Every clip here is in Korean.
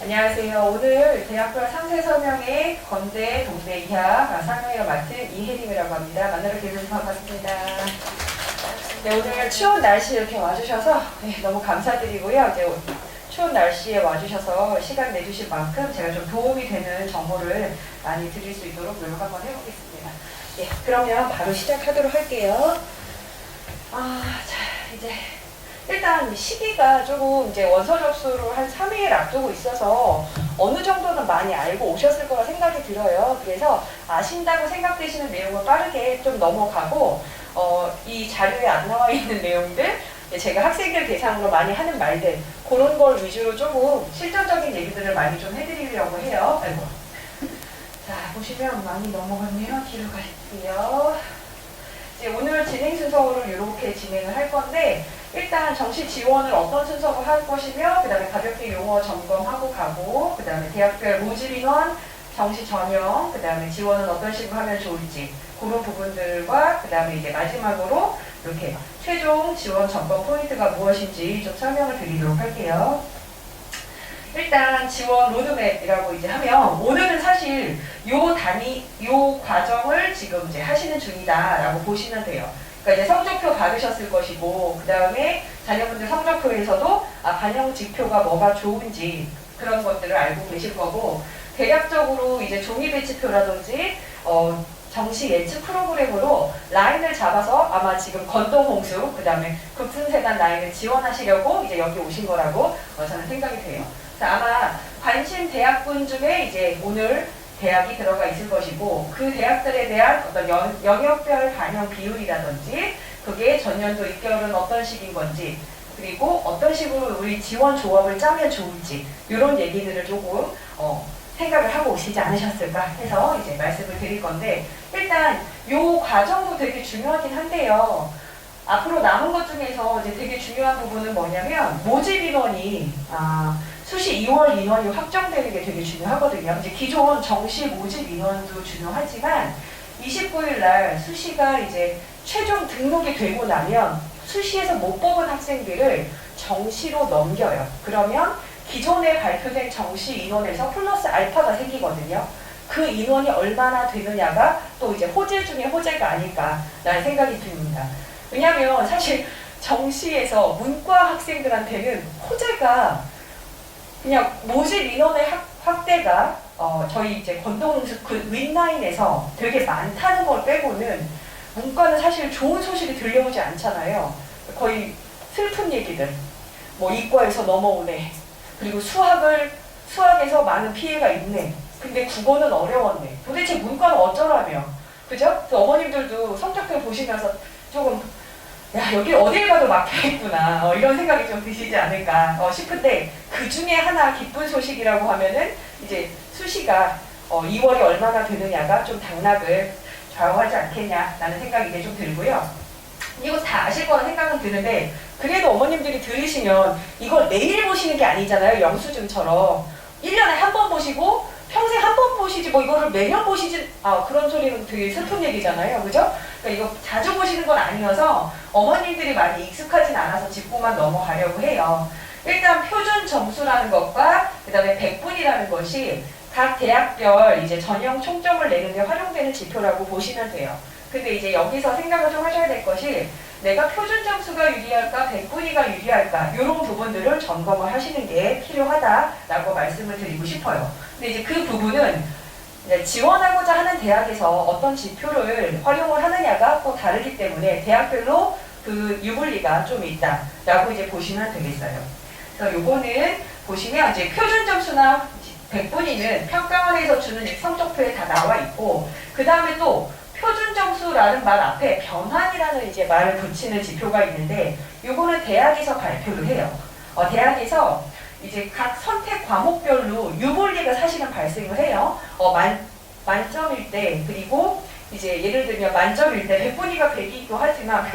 안녕하세요. 오늘 대학교 상세 설명회 건대 동대 이하 상명회를 맡은 이혜림이라고 합니다. 만나러 계셔서 반갑습니다. 네, 오늘 추운 날씨 이렇게 와주셔서 너무 감사드리고요. 이제 추운 날씨에 와주셔서 시간 내주실 만큼 제가 좀 도움이 되는 정보를 많이 드릴 수 있도록 노력 한번 해보겠습니다. 네, 그러면 바로 시작하도록 할게요. 자, 이제 일단 시기가 조금 이제 원서 접수를 한 3일 앞두고 있어서 어느 정도는 많이 알고 오셨을 거라 생각이 들어요. 그래서 아신다고 생각되시는 내용을 빠르게 좀 넘어가고 이 자료에 안 나와 있는 내용들, 제가 학생들 대상으로 많이 하는 말들, 그런 걸 위주로 조금 실전적인 얘기들을 많이 좀 해드리려고 해요. 아이고. 자, 보시면 많이 넘어갔네요. 뒤로 갈게요. 이제 오늘 진행 순서를 이렇게 진행을 할 건데, 일단 정시 지원을 어떤 순서로 할 것이며, 그 다음에 가볍게 용어 점검하고 가고, 그 다음에 대학별 모집 인원, 정시 전형, 그 다음에 지원은 어떤 식으로 하면 좋을지, 그런 부분들과, 그 다음에 이제 마지막으로 이렇게 최종 지원 점검 포인트가 무엇인지 좀 설명을 드리도록 할게요. 일단 지원 로드맵이라고 이제 하면, 오늘은 사실 요 과정을 지금 이제 하시는 중이다라고 보시면 돼요. 그러니까 이제 성적표 받으셨을 것이고, 그 다음에 자녀분들 성적표에서도 반영 지표가 뭐가 좋은지 그런 것들을 알고 계실 거고, 대략적으로 이제 종이 배치표라든지 정시 예측 프로그램으로 라인을 잡아서 아마 지금 건동홍수, 그 다음에 급순세단 라인을 지원하시려고 이제 여기 오신 거라고 저는 생각이 돼요. 아마 관심 대학군 중에 이제 오늘 대학이 들어가 있을 것이고, 그 대학들에 대한 어떤 영역별 반영 비율이라든지, 그게 전년도 입결은 어떤 식인 건지, 그리고 어떤 식으로 우리 지원 조합을 짜면 좋을지, 이런 얘기들을 조금 생각을 하고 오시지 않으셨을까 해서 이제 말씀을 드릴 건데, 일단 요 과정도 되게 중요하긴 한데요. 앞으로 남은 것 중에서 이제 되게 중요한 부분은 뭐냐면, 모집 인원이 수시 2월 인원이 확정되는 게 되게 중요하거든요. 이제 기존 정시 모집 인원도 중요하지만 29일 날 수시가 이제 최종 등록이 되고 나면 수시에서 못 뽑은 학생들을 정시로 넘겨요. 그러면 기존에 발표된 정시 인원에서 플러스 알파가 생기거든요. 그 인원이 얼마나 되느냐가 또 이제 호재 중에 호재가 아닐까라는 생각이 듭니다. 왜냐하면 사실 정시에서 문과 학생들한테는 호재가 그냥 모집 인원의 확대가 저희 이제 건동홍수 그 윗라인에서 되게 많다는 걸 빼고는 문과는 사실 좋은 소식이 들려오지 않잖아요. 거의 슬픈 얘기들. 뭐 이과에서 넘어오네. 그리고 수학에서 많은 피해가 있네. 근데 국어는 어려웠네. 도대체 문과는 어쩌라며. 그죠? 어머님들도 성적표 보시면서 조금 여기 어딜 가도 막혀있구나 이런 생각이 좀 드시지 않을까 싶은데, 그 중에 하나 기쁜 소식이라고 하면은 이제 수시가 2월이 얼마나 되느냐가 좀 당락을 좌우하지 않겠냐라는 생각이 이제 좀 들고요. 이거 다 아실 거라 생각은 드는데, 그래도 어머님들이 들으시면 이걸 매일 보시는 게 아니잖아요. 영수증처럼 1년에 한 번 보시고 평생 한 번 보시지 뭐 이거를 매년 보시지, 그런 소리는 되게 슬픈 얘기잖아요. 그죠? 그러니까 이거 자주 보시는 건 아니어서 어머님들이 많이 익숙하진 않아서 짚고만 넘어가려고 해요. 일단 표준 점수라는 것과 그 다음에 백분이라는 것이 각 대학별 이제 전형 총점을 내는 데 활용되는 지표라고 보시면 돼요. 근데 이제 여기서 생각을 좀 하셔야 될 것이, 내가 표준 점수가 유리할까 백분위가 유리할까, 이런 부분들을 점검을 하시는 게 필요하다라고 말씀을 드리고 싶어요. 근데 이제 그 부분은 지원하고자 하는 대학에서 어떤 지표를 활용을 하느냐가 또 다르기 때문에 대학별로 그 유불리가 좀 있다라고 이제 보시면 되겠어요. 그래서 요거는 보시면 이제 표준 점수나 백분위는 평가원에서 주는 성적표에 다 나와 있고, 그 다음에 또 표준 점수라는 말 앞에 변환이라는 이제 말을 붙이는 지표가 있는데, 요거는 대학에서 발표를 해요. 대학에서 이제 각 선택 과목별로 유불리가 사실은 발생을 해요. 만점일 때, 그리고 이제 예를 들면 만점일 때 백분위가 100이기도 하지만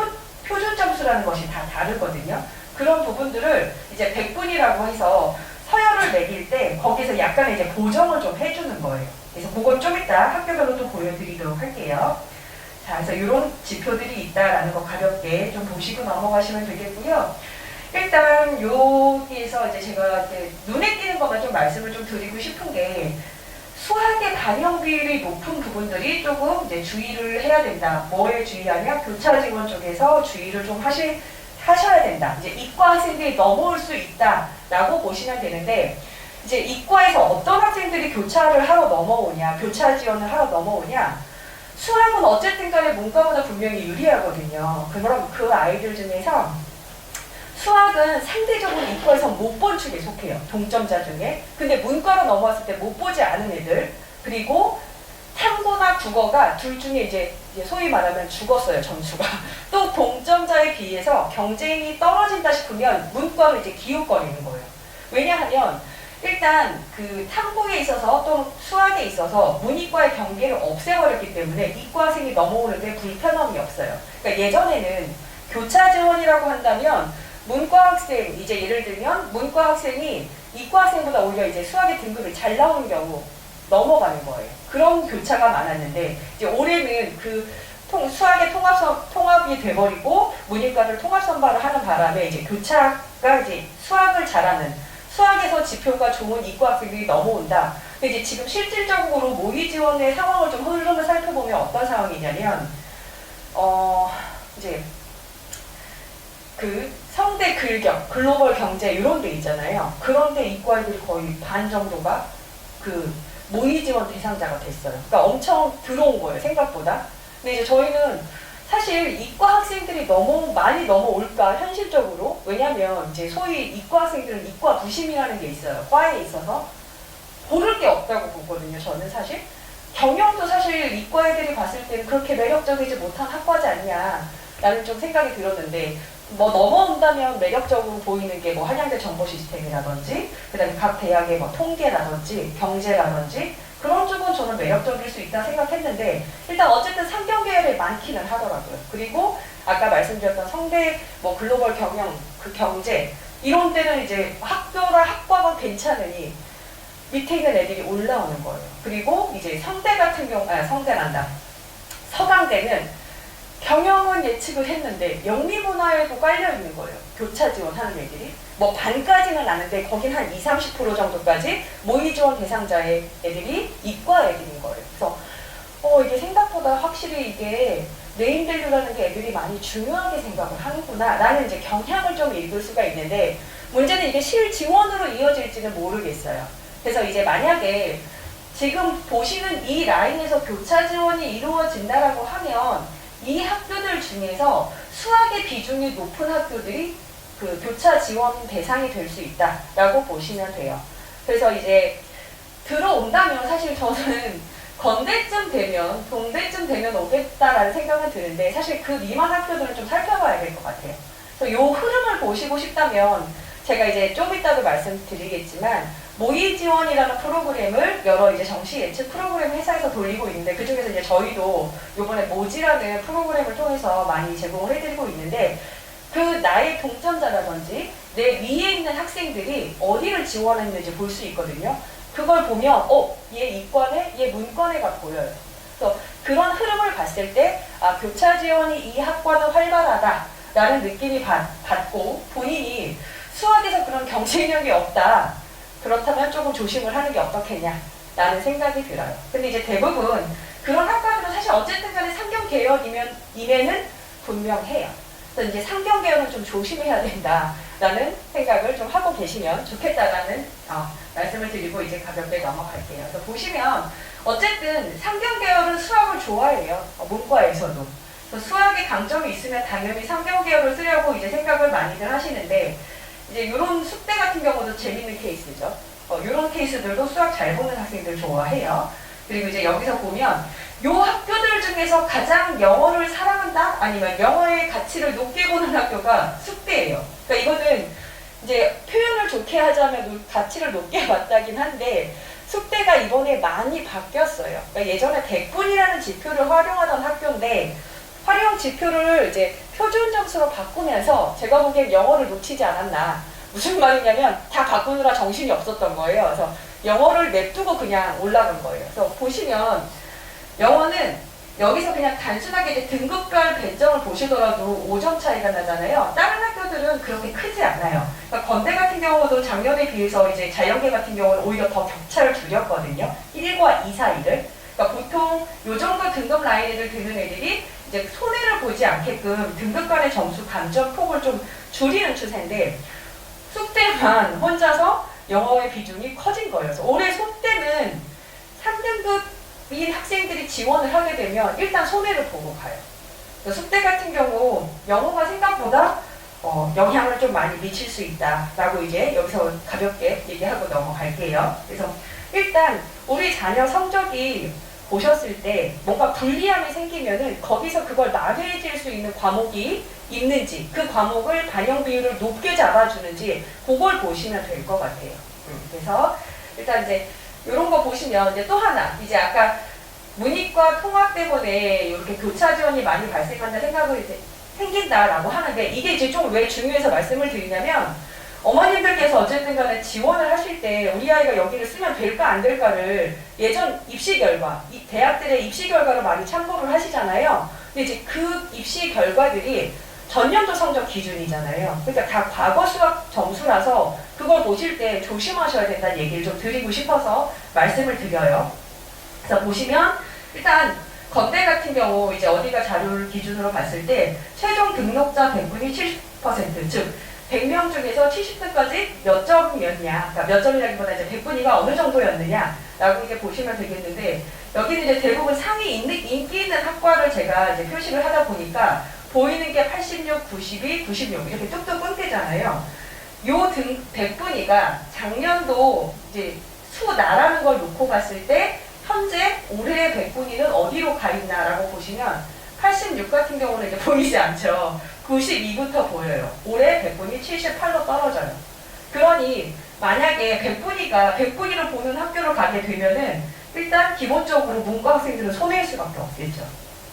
표준 점수라는 것이 다 다르거든요. 그런 부분들을 이제 백분위라고 해서 서열을 매길 때 거기서 약간의 이제 보정을 좀 해주는 거예요. 그래서 그건 좀 이따 학교별로 또 보여드리도록 할게요. 자, 그래서 이런 지표들이 있다라는 거 가볍게 좀 보시고 넘어가시면 되겠고요. 일단 여기에서 이제 제가 이제 눈에 띄는 것만 좀 말씀을 좀 드리고 싶은 게 수학의 반영 비율이 높은 부분들이 조금 이제 주의를 해야 된다. 뭐에 주의하냐? 교차 지원 쪽에서 주의를 좀 하셔야 된다. 이제 이과 학생들이 넘어올 수 있다라고 보시면 되는데 이제 이과에서 어떤 학생들이 교차를 하러 넘어오냐, 교차 지원을 하러 넘어오냐. 수학은 어쨌든 간에 문과보다 분명히 유리하거든요. 그럼 그 아이들 중에서 수학은 상대적으로 이과에서 못 본 축에 속해요. 동점자 중에. 근데 문과로 넘어왔을 때 못 보지 않은 애들, 그리고 탐구나 국어가 둘 중에 이제 소위 말하면 죽었어요, 점수가. 또 동점자에 비해서 경쟁이 떨어진다 싶으면 문과로 이제 기웃거리는 거예요. 왜냐하면 일단 그 탐구에 있어서 또 수학에 있어서 문이과의 경계를 없애버렸기 때문에 이과생이 넘어오는데 불편함이 없어요. 그러니까 예전에는 교차 지원이라고 한다면 문과 학생, 이제 예를 들면 문과 학생이 이과 학생보다 오히려 이제 수학의 등급이 잘 나오는 경우 넘어가는 거예요. 그런 교차가 많았는데 이제 올해는 그 수학의 통합이 돼버리고 문이과를 통합 선발을 하는 바람에 이제 교차가 이제 수학을 잘하는 수학에서 지표가 좋은 이과 학생들이 넘어온다. 근데 이제 지금 실질적으로 모의 지원의 상황을 좀 흐름을 살펴보면 어떤 상황이냐면 이제 그 성대 글격, 글로벌 경제 이런 데 있잖아요. 그런데 이과 애들이 거의 반 정도가 그 모의 지원 대상자가 됐어요. 그러니까 엄청 들어온 거예요, 생각보다. 근데 이제 저희는 사실 이과 학생들이 너무 많이 넘어올까, 현실적으로. 왜냐면 이제 소위 이과 학생들은 이과 부심이라는 게 있어요. 과에 있어서. 고를 게 없다고 보거든요, 저는 사실. 경영도 사실 이과 애들이 봤을 때는 그렇게 매력적이지 못한 학과지 않냐, 라는 좀 생각이 들었는데, 뭐 넘어온다면 매력적으로 보이는 게 뭐 한양대 정보시스템이라든지, 그 다음에 각 대학의 뭐 통계라든지, 경제라든지, 그런 쪽은 저는 매력적일 수 있다 생각했는데 일단 어쨌든 상경 계열이 많기는 하더라고요. 그리고 아까 말씀드렸던 성대 뭐 글로벌 경영, 그 경제 이런 때는 이제 학교나 학과가 괜찮으니 밑에 있는 애들이 올라오는 거예요. 그리고 이제 성대 같은 경우, 성대란다. 서강대는 경영은 예측을 했는데 영미문화에도 깔려있는 거예요. 교차 지원하는 애들이. 뭐 반까지는 아는데 거긴 한 20, 30% 정도까지 모의 지원 대상자의 애들이 이과 애들인 거예요. 그래서 이게 생각보다 확실히 이게 네임밸류라는 게 애들이 많이 중요하게 생각을 하는구나 라는 이제 경향을 좀 읽을 수가 있는데 문제는 이게 실지원으로 이어질지는 모르겠어요. 그래서 이제 만약에 지금 보시는 이 라인에서 교차 지원이 이루어진다라고 하면 이 학교들 중에서 수학의 비중이 높은 학교들이 그 교차 지원 대상이 될 수 있다라고 보시면 돼요. 그래서 이제 들어온다면 사실 저는 건대쯤 되면, 동대쯤 되면 오겠다라는 생각은 드는데 사실 그 미만 학교들은 좀 살펴봐야 될 것 같아요. 그래서 요 흐름을 보시고 싶다면 제가 이제 좀 이따도 말씀드리겠지만 모의 지원이라는 프로그램을 여러 이제 정시 예측 프로그램 회사에서 돌리고 있는데 그 중에서 이제 저희도 요번에 모지라는 프로그램을 통해서 많이 제공을 해드리고 있는데 그 나의 동점자라든지 내 위에 있는 학생들이 어디를 지원했는지 볼 수 있거든요. 그걸 보면 얘 이과네, 얘 문과네가 보여요. 그래서 그런 흐름을 봤을 때 교차 지원이 이 학과는 활발하다라는 느낌이 받고 본인이 수학에서 그런 경쟁력이 없다. 그렇다면 조금 조심을 하는 게 어떻겠냐라는 생각이 들어요. 근데 이제 대부분 그런 학과들은 사실 어쨌든 간에 상경 계열임에는 분명해요. 그래서 이제 상경 계열은 좀 조심해야 된다라는 생각을 좀 하고 계시면 좋겠다라는 말씀을 드리고 이제 가볍게 넘어갈게요. 그래서 보시면 어쨌든 상경 계열은 수학을 좋아해요. 문과에서도. 그래서 수학에 강점이 있으면 당연히 상경 계열을 쓰려고 이제 생각을 많이들 하시는데 이제 이런 숙대 같은 경우도 재밌는 케이스죠. 이런 케이스들도 수학 잘 보는 학생들 좋아해요. 그리고 이제 여기서 보면 요 학교들 중에서 가장 영어를 사랑한다? 아니면 영어의 가치를 높게 보는 학교가 숙대예요. 그러니까 이거는 이제 표현을 좋게 하자면 가치를 높게 봤다긴 한데 숙대가 이번에 많이 바뀌었어요. 그러니까 예전에 100분이라는 지표를 활용하던 학교인데 활용 지표를 이제 표준 점수로 바꾸면서 제가 보기엔 영어를 놓치지 않았나. 무슨 말이냐면 다 바꾸느라 정신이 없었던 거예요. 그래서 영어를 냅두고 그냥 올라간 거예요. 그래서 보시면 영어는 여기서 그냥 단순하게 이제 등급별 배점을 보시더라도 5점 차이가 나잖아요. 다른 학교들 차들은 그렇게 크지 않아요. 그러니까 건대 같은 경우도 작년에 비해서 이제 자연계 같은 경우는 오히려 더 격차를 줄였거든요. 1과 2 사이를. 그러니까 보통 요 정도 등급 라인을 드는 애들이 이제 손해를 보지 않게끔 등급 간의 점수 감점 폭을 좀 줄이는 추세인데 숙대만 혼자서 영어의 비중이 커진 거예요. 그래서 올해 속대는 3등급인 학생들이 지원을 하게 되면 일단 손해를 보고 가요. 숙대 같은 경우 영어가 생각보다 영향을 좀 많이 미칠 수 있다라고 이제 여기서 가볍게 얘기하고 넘어갈게요. 그래서 일단 우리 자녀 성적이 보셨을 때 뭔가 불리함이 생기면은 거기서 그걸 나눠질 수 있는 과목이 있는지 그 과목을 반영 비율을 높게 잡아주는지 그걸 보시면 될 것 같아요. 그래서 일단 이제 이런 거 보시면 이제 또 하나 이제 아까 문이과 통합 때문에 이렇게 교차 지원이 많이 발생한다 생각을 이제 생긴다라고 하는데 이게 이제 좀 왜 중요해서 말씀을 드리냐면 어머님들께서 어쨌든 간에 지원을 하실 때 우리 아이가 여기를 쓰면 될까 안 될까를 예전 입시 결과, 대학들의 입시 결과를 많이 참고를 하시잖아요. 근데 이제 그 입시 결과들이 전년도 성적 기준이잖아요. 그러니까 다 과거 수학 점수라서 그걸 보실 때 조심하셔야 된다는 얘기를 좀 드리고 싶어서 말씀을 드려요. 그래서 보시면 일단 건대 같은 경우 이제 어디가 자료를 기준으로 봤을 때 최종 등록자 배분이 70%, 즉 100명 중에서 70등까지 몇 점이었냐, 그러니까 몇 점이라기보다 이제 배분위가 어느 정도였느냐라고 이제 보시면 되겠는데 여기는 이제 대부분 상위 인기 있는 학과를 제가 이제 표시를 하다 보니까 보이는 게 86, 92, 96 이렇게 뚝뚝 끊기잖아요. 요 배분위가 작년도 이제 수 나라는 걸 놓고 봤을 때 현재 올해의 백분위는 어디로 가 있나라고 보시면 86 같은 경우는 이제 보이지 않죠. 92부터 보여요. 올해 백분위 78로 떨어져요. 그러니 만약에 백분위를 보는 학교를 가게 되면은 일단 기본적으로 문과 학생들은 손해일 수밖에 없겠죠.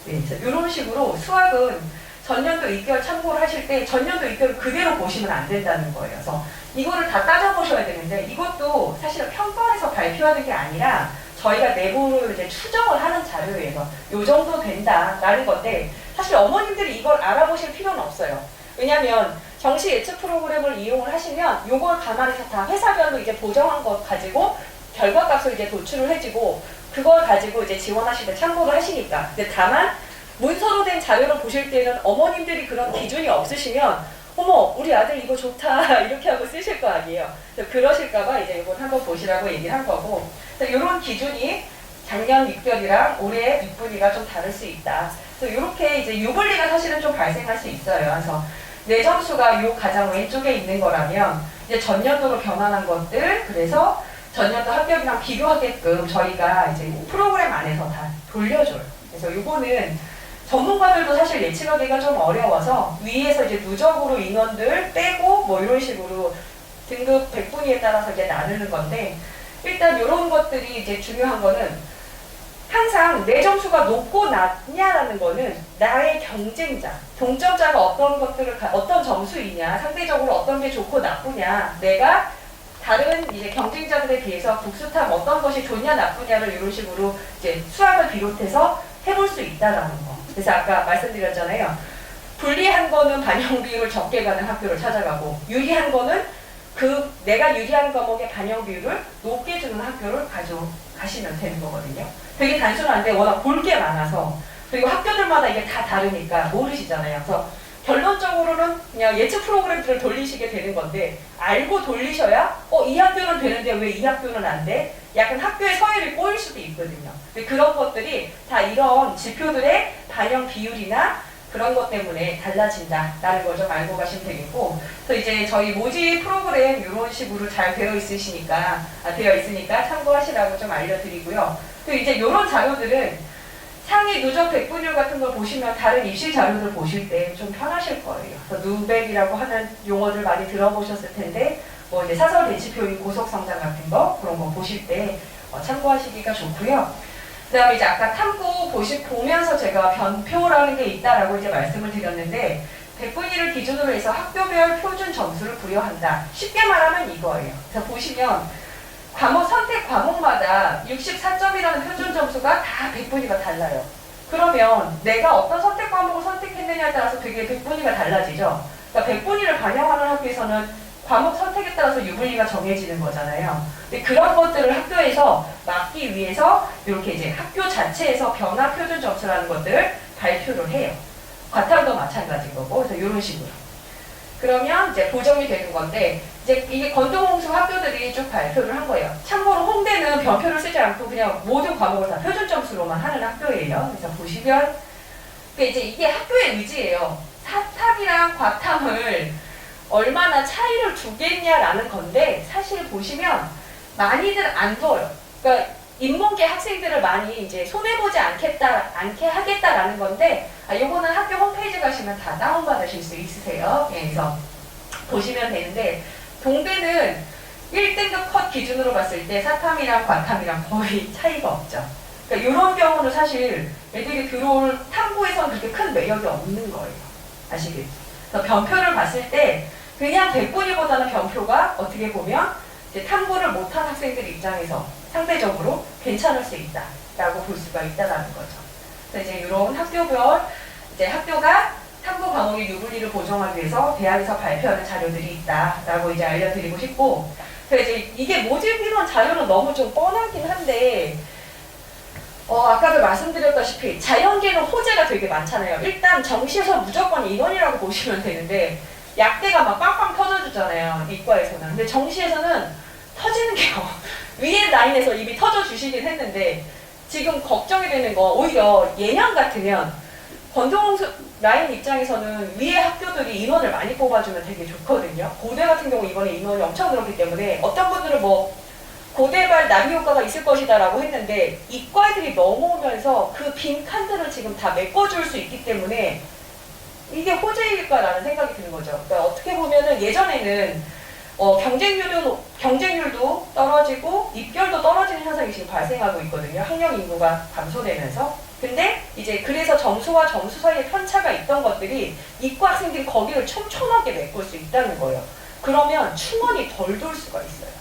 네, 이런 식으로 수학은 전년도 입결 참고를 하실 때 전년도 입결을 그대로 보시면 안 된다는 거예요. 그래서 이거를 다 따져보셔야 되는데 이것도 사실은 평가에서 발표하는 게 아니라 저희가 내부로 이제 추정을 하는 자료예요. 요 정도 된다라는 건데 사실 어머님들이 이걸 알아보실 필요는 없어요. 왜냐하면 정시 예측 프로그램을 이용을 하시면 요걸 감안해서 다 회사별로 이제 보정한 것 가지고 결과값을 이제 도출을 해주고 그걸 가지고 이제 지원하실 때 참고를 하시니까. 근데 다만 문서로 된 자료를 보실 때는 어머님들이 그런 기준이 없으시면 어머 우리 아들 이거 좋다 이렇게 하고 쓰실 거 아니에요. 그러실까봐 이제 이걸 한번 보시라고 얘기를 한 거고 이런 기준이 작년 입결이랑 올해 입분위가 좀 다를 수 있다. 그래서 이렇게 이제 유불리가 사실은 좀 발생할 수 있어요. 그래서 내 점수가 요 가장 왼쪽에 있는 거라면 이제 전년도로 변환한 것들 그래서 전년도 합격이랑 비교하게끔 저희가 이제 프로그램 안에서 다 돌려줘요. 그래서 요거는 전문가들도 사실 예측하기가 좀 어려워서 위에서 이제 누적으로 인원들 빼고 뭐 이런 식으로 등급 백분위에 따라서 이제 나누는 건데 일단 이런 것들이 이제 중요한 거는 항상 내 점수가 높고 낮냐라는 거는 나의 경쟁자, 동점자가 어떤 점수이냐, 상대적으로 어떤 게 좋고 나쁘냐, 내가 다른 이제 경쟁자들에 비해서 국수탑 어떤 것이 좋냐 나쁘냐를 이런 식으로 이제 수학을 비롯해서 해볼 수 있다라는 거. 그래서 아까 말씀드렸잖아요. 불리한 거는 반영 비율을 적게 가는 학교를 찾아가고 유리한 거는 내가 유리한 과목의 반영 비율을 높게 주는 학교를 가시면 되는 거거든요. 되게 단순한데 워낙 볼 게 많아서 그리고 학교들마다 이게 다 다르니까 모르시잖아요. 그래서 결론적으로는 그냥 예측 프로그램들을 돌리시게 되는 건데 알고 돌리셔야 이 학교는 되는데 왜 이 학교는 안 돼? 약간 학교의 서열이 꼬일 수도 있거든요. 근데 그런 것들이 다 이런 지표들의 반영 비율이나 그런 것 때문에 달라진다라는 걸 좀 알고 가시면 되겠고 그래서 이제 저희 모집 프로그램 이런 식으로 잘 되어 있으니까 참고하시라고 좀 알려드리고요. 또 이제 이런 자료들은 상위 누적 백분율 같은 걸 보시면 다른 입시 자료들 보실 때 좀 편하실 거예요. 그래서 누백이라고 하는 용어들 많이 들어보셨을 텐데 뭐 이제 사설 대치표인 고속성장 같은 거 그런 거 보실 때 참고하시기가 좋고요. 그 다음에 이제 아까 탐구 보면서 제가 변표라는 게 있다라고 이제 말씀을 드렸는데 백분위를 기준으로 해서 학교별 표준 점수를 부여한다. 쉽게 말하면 이거예요. 그래서 보시면 선택 과목마다 64점이라는 표준 점수가 다 백분위가 달라요. 그러면 내가 어떤 선택 과목을 선택했느냐에 따라서 되게 백분위가 달라지죠. 그러니까 100분위를 반영하는 학교에서는 과목 선택에 따라서 유불리가 정해지는 거잖아요. 근데 그런 것들을 학교에서 막기 위해서 이렇게 이제 학교 자체에서 변화 표준 점수라는 것들을 발표를 해요. 과탐도 마찬가지인 거고, 그래서 이런 식으로. 그러면 이제 보정이 되는 건데, 이제 이게 건동홍수 학교들이 쭉 발표를 한 거예요. 참고로 홍대는 변표를 쓰지 않고 그냥 모든 과목을 다 표준 점수로만 하는 학교예요. 그래서 보시면, 이제 이게 학교의 의지예요. 사탐이랑 과탐을 얼마나 차이를 두겠냐라는 건데, 사실 보시면 많이들 안 둬요. 그러니까 인문계 학생들을 많이 이제 손해보지 않게 하겠다라는 건데, 요거는 학교 홈페이지 가시면 다 다운받으실 수 있으세요. 그래서 보시면 되는데, 동대는 1등급 컷 기준으로 봤을 때 사탐이랑 과탐이랑 거의 차이가 없죠. 그러니까 이런 경우는 사실 애들이 들어올 탐구에선 그렇게 큰 매력이 없는 거예요. 아시겠죠? 그래서 변표를 봤을 때 그냥 100분위보다는 변표가 어떻게 보면 이제 탐구를 못한 학생들 입장에서 상대적으로 괜찮을 수 있다라고 볼 수가 있다라는 거죠. 그래서 이제 이런 학교별 이제 학교가 탐구 과목의 유불리를 보정하기 위해서 대학에서 발표하는 자료들이 있다라고 이제 알려드리고 싶고, 그래서 이제 이게 모집 인원 자료는 너무 좀 뻔하긴 한데, 아까도 말씀드렸다시피 자연계는 호재가 되게 많잖아요. 일단 정시에서 무조건 인원이라고 보시면 되는데, 약대가 막 빵빵 터져주잖아요. 이과에서는. 근데 정시에서는 터지는 게요. 위에 라인에서 이미 터져주시긴 했는데, 지금 걱정이 되는 거 오히려 예년 같으면 권동홍수 라인 입장에서는 위에 학교들이 인원을 많이 뽑아주면 되게 좋거든요. 고대 같은 경우 이번에 인원이 엄청 늘었기 때문에 어떤 분들은 뭐 고대발 나비 효과가 있을 것이다 라고 했는데, 이과 애들이 넘어오면서 그 빈 칸들을 지금 다 메꿔줄 수 있기 때문에 이게 호재일까라는 생각이 드는 거죠. 그러니까 어떻게 보면은 예전에는 경쟁률도 떨어지고 입결도 떨어지는 현상이 지금 발생하고 있거든요. 학령 인구가 감소되면서. 근데 이제 그래서 점수와 점수 사이에 편차가 있던 것들이 이과 학생들이 거기를 촘촘하게 메꿀 수 있다는 거예요. 그러면 충원이 덜 돌 수가 있어요.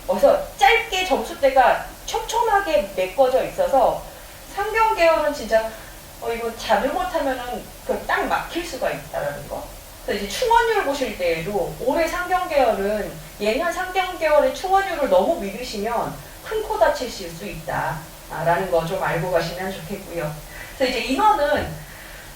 그래서 짧게 점수대가 촘촘하게 메꿔져 있어서 상경 계열은 진짜 이거 잘못하면은 그 딱 막힐 수가 있다라는 거. 그래서 이제 충원율 보실 때에도 올해 상경 계열은 예년 상경 계열의 충원율을 너무 믿으시면 큰 코 다치실 수 있다라는 거 좀 알고 가시면 좋겠고요. 그래서 이제 인원은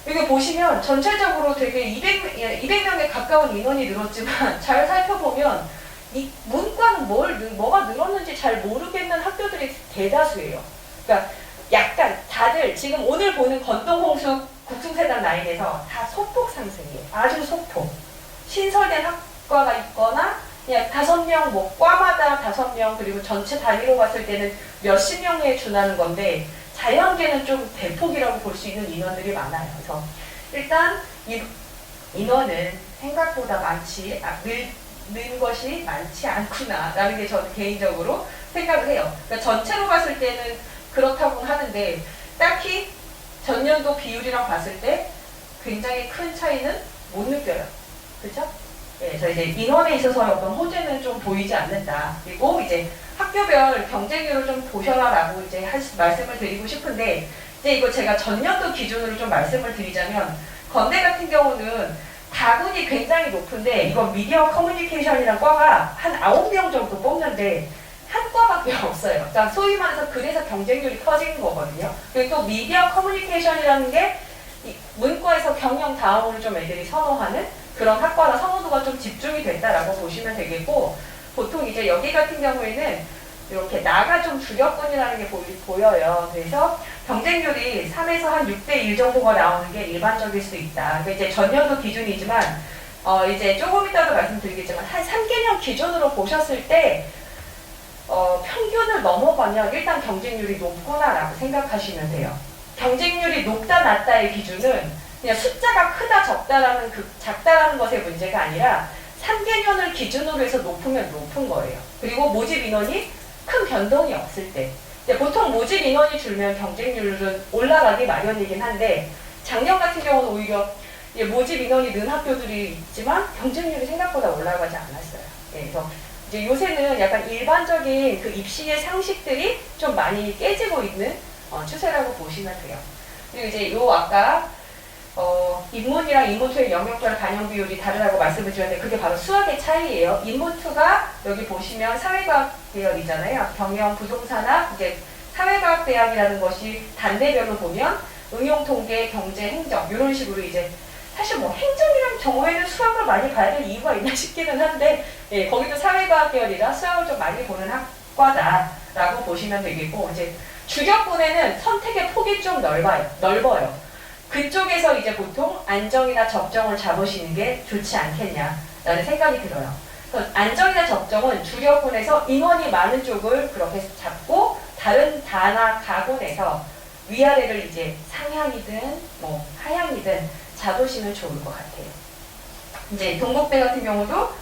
여기 보시면 전체적으로 되게 200명에 가까운 인원이 늘었지만 잘 살펴보면 이 문과는 뭐가 늘었는지 잘 모르겠는 학교들이 대다수예요. 그러니까 약간 다들 지금 오늘 보는 건동홍수 국승세단 라인에서 다 소폭 상승이에요. 아주 소폭. 신설된 학과가 있거나 그냥 5명, 뭐 과마다 5명, 그리고 전체 단위로 봤을 때는 몇십 명에 준하는 건데, 자연계는 좀 대폭이라고 볼 수 있는 인원들이 많아요. 그래서 일단 인원은 생각보다 는 것이 많지 않구나라는 게 저는 개인적으로 생각을 해요. 그러니까 전체로 봤을 때는 그렇다고 하는데, 딱히 전년도 비율이랑 봤을 때 굉장히 큰 차이는 못 느껴요. 그렇죠? 그래서 이제 인원에 있어서 어떤 호재는 좀 보이지 않는다. 그리고 이제 학교별 경쟁률을 좀 보셔라라고 이제 말씀을 드리고 싶은데, 이제 이거 제가 전년도 기준으로 좀 말씀을 드리자면, 건대 같은 경우는 다군이 굉장히 높은데, 이건 미디어 커뮤니케이션이라는 과가 한 9명 정도 뽑는데 한 과밖에 없어요. 그러니까 소위 말해서 그래서 경쟁률이 커지는 거거든요. 그리고 또 미디어 커뮤니케이션이라는 게 문과에서 경영 다음으로 좀 애들이 선호하는 그런 학과라 선호도가 좀 집중이 됐다라고 보시면 되겠고, 보통 이제 여기 같은 경우에는 이렇게 나가 좀 주력군이라는 게 보여요. 그래서 경쟁률이 3에서 한 6대1 정도가 나오는 게 일반적일 수 있다. 그러니까 이제 전년도 기준이지만, 이제 조금 이따도 말씀드리겠지만, 한 3개년 기준으로 보셨을 때, 평균을 넘어가면 일단 경쟁률이 높구나라고 생각하시면 돼요. 경쟁률이 높다 낮다의 기준은 그냥 숫자가 크다 작다라는 것의 문제가 아니라 3개년을 기준으로 해서 높으면 높은 거예요. 그리고 모집 인원이 큰 변동이 없을 때. 보통 모집 인원이 줄면 경쟁률은 올라가기 마련이긴 한데, 작년 같은 경우는 오히려 모집 인원이 는 학교들이 있지만 경쟁률이 생각보다 올라가지 않았어요. 그래서 이제 요새는 약간 일반적인 그 입시의 상식들이 좀 많이 깨지고 있는 추세라고 보시면 돼요. 그리고 이제 아까 인문1이랑 인문2의 영역별 반영 비율이 다르다고 말씀을 드렸는데 그게 바로 수학의 차이예요. 인문2가 여기 보시면 사회과학 계열이잖아요. 경영, 부동산학, 이제 사회과학대학이라는 것이 단대별로 보면 응용통계, 경제, 행정 이런 식으로 이제 사실 뭐 행정이란 경우에는 수학을 많이 봐야 될 이유가 있나 싶기는 한데 예, 거기도 사회과학 계열이라 수학을 좀 많이 보는 학과다라고 보시면 되겠고 이제 주력군에는 선택의 폭이 좀 넓어요. 그쪽에서 이제 보통 안정이나 적정을 잡으시는 게 좋지 않겠냐라는 생각이 들어요. 그래서 안정이나 적정은 주력군에서 인원이 많은 쪽을 그렇게 잡고 다른 다나 가군에서 위아래를 이제 상향이든 뭐 하향이든 잡으시면 좋을 것 같아요. 이제 동국대 같은 경우도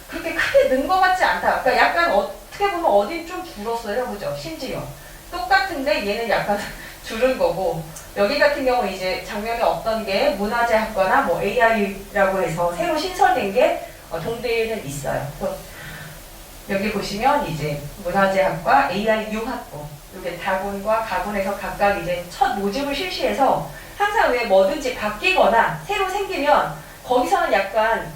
그렇게 크게 는 것 같지 않다. 그러니까 약간 어떻게 보면 어딘 좀 줄었어요, 그죠? 심지어 똑같은데 얘는 약간 줄은 거고 여기 같은 경우 이제 작년에 없던 게 문화재학과나 뭐 AI라고 해서 새로 신설된 게 동대에는 있어요. 그래서 여기 보시면 이제 문화재학과 AI 융합부 이게 다군과 가군에서 각각 이제 첫 모집을 실시해서 항상 왜 뭐든지 바뀌거나 새로 생기면 거기서는 약간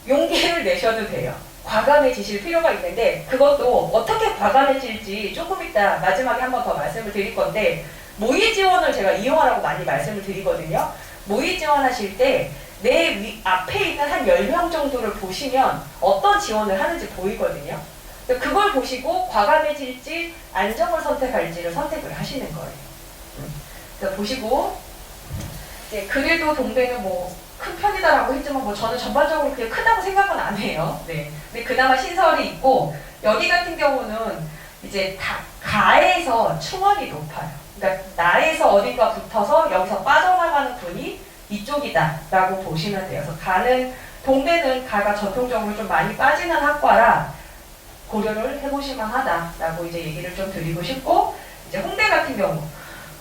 용기를 내셔도 돼요. 과감해지실 필요가 있는데 그것도 어떻게 과감해질지 조금 이따 마지막에 한 번 더 말씀을 드릴 건데 모의 지원을 제가 이용하라고 많이 말씀을 드리거든요. 모의 지원하실 때 내 앞에 있는 한 10명 정도를 보시면 어떤 지원을 하는지 보이거든요. 그걸 보시고 과감해질지 안정을 선택할지를 선택을 하시는 거예요. 그래서 보시고 이제 그래도 동대는 뭐 큰 편이다라고 했지만 뭐 저는 전반적으로 그렇게 크다고 생각은 안 해요. 네. 근데 그나마 신설이 있고 여기 같은 경우는 이제 가에서 충원이 높아요. 그러니까 나에서 어딘가 붙어서 여기서 빠져나가는 분이 이쪽이다라고 보시면 돼요. 그래서 가는 동대는 가가 전통적으로 좀 많이 빠지는 학과라 고려를 해보실만 하다라고 이제 얘기를 좀 드리고 싶고 이제 홍대 같은 경우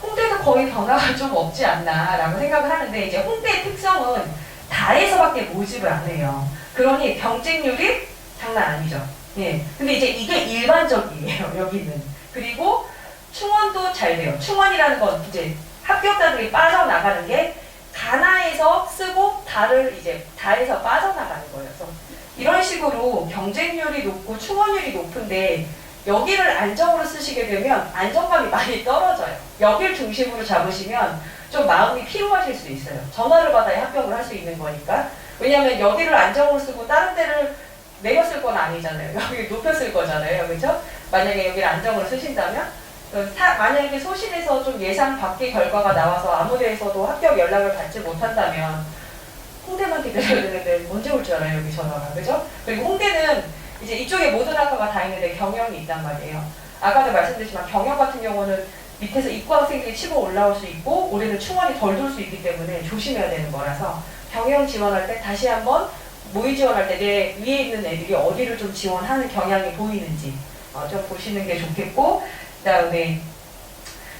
홍대도 거의 변화가 좀 없지 않나라고 생각을 하는데 이제 홍대의 특성은 다에서밖에 모집을 안 해요. 그러니 경쟁률이 장난 아니죠. 예. 근데 이제 이게 일반적이에요. 여기는. 그리고 충원도 잘 돼요. 충원이라는 건 이제 합격자들이 빠져나가는 게 가나에서 쓰고 다를 이제 다에서 빠져나가는 거예요. 그래서 이런 식으로 경쟁률이 높고 충원율이 높은데 여기를 안정으로 쓰시게 되면 안정감이 많이 떨어져요. 여길 중심으로 잡으시면 좀 마음이 피로하실 수 있어요. 전화를 받아야 합격을 할 수 있는 거니까. 왜냐하면 여기를 안정으로 쓰고 다른 데를 내렸을 건 아니잖아요. 여기 높였을 거잖아요. 그렇죠? 만약에 여기를 안정으로 쓰신다면 만약에 소신에서 좀 예상 밖의 결과가 나와서 아무 데에서도 합격 연락을 받지 못한다면 홍대만 기다려야 되는데 언제 올 줄 알아요, 여기 전화가. 그죠? 그리고 홍대는 이제 이쪽에 모든 학과가 다 있는데 경영이 있단 말이에요. 아까도 말씀드렸지만 경영 같은 경우는 밑에서 이과 학생들이 치고 올라올 수 있고 올해는 충원이 덜 돌 수 있기 때문에 조심해야 되는 거라서 경영 지원할 때 다시 한번 모의 지원할 때 내 위에 있는 애들이 어디를 좀 지원하는 경향이 보이는지 좀 보시는 게 좋겠고 그 다음에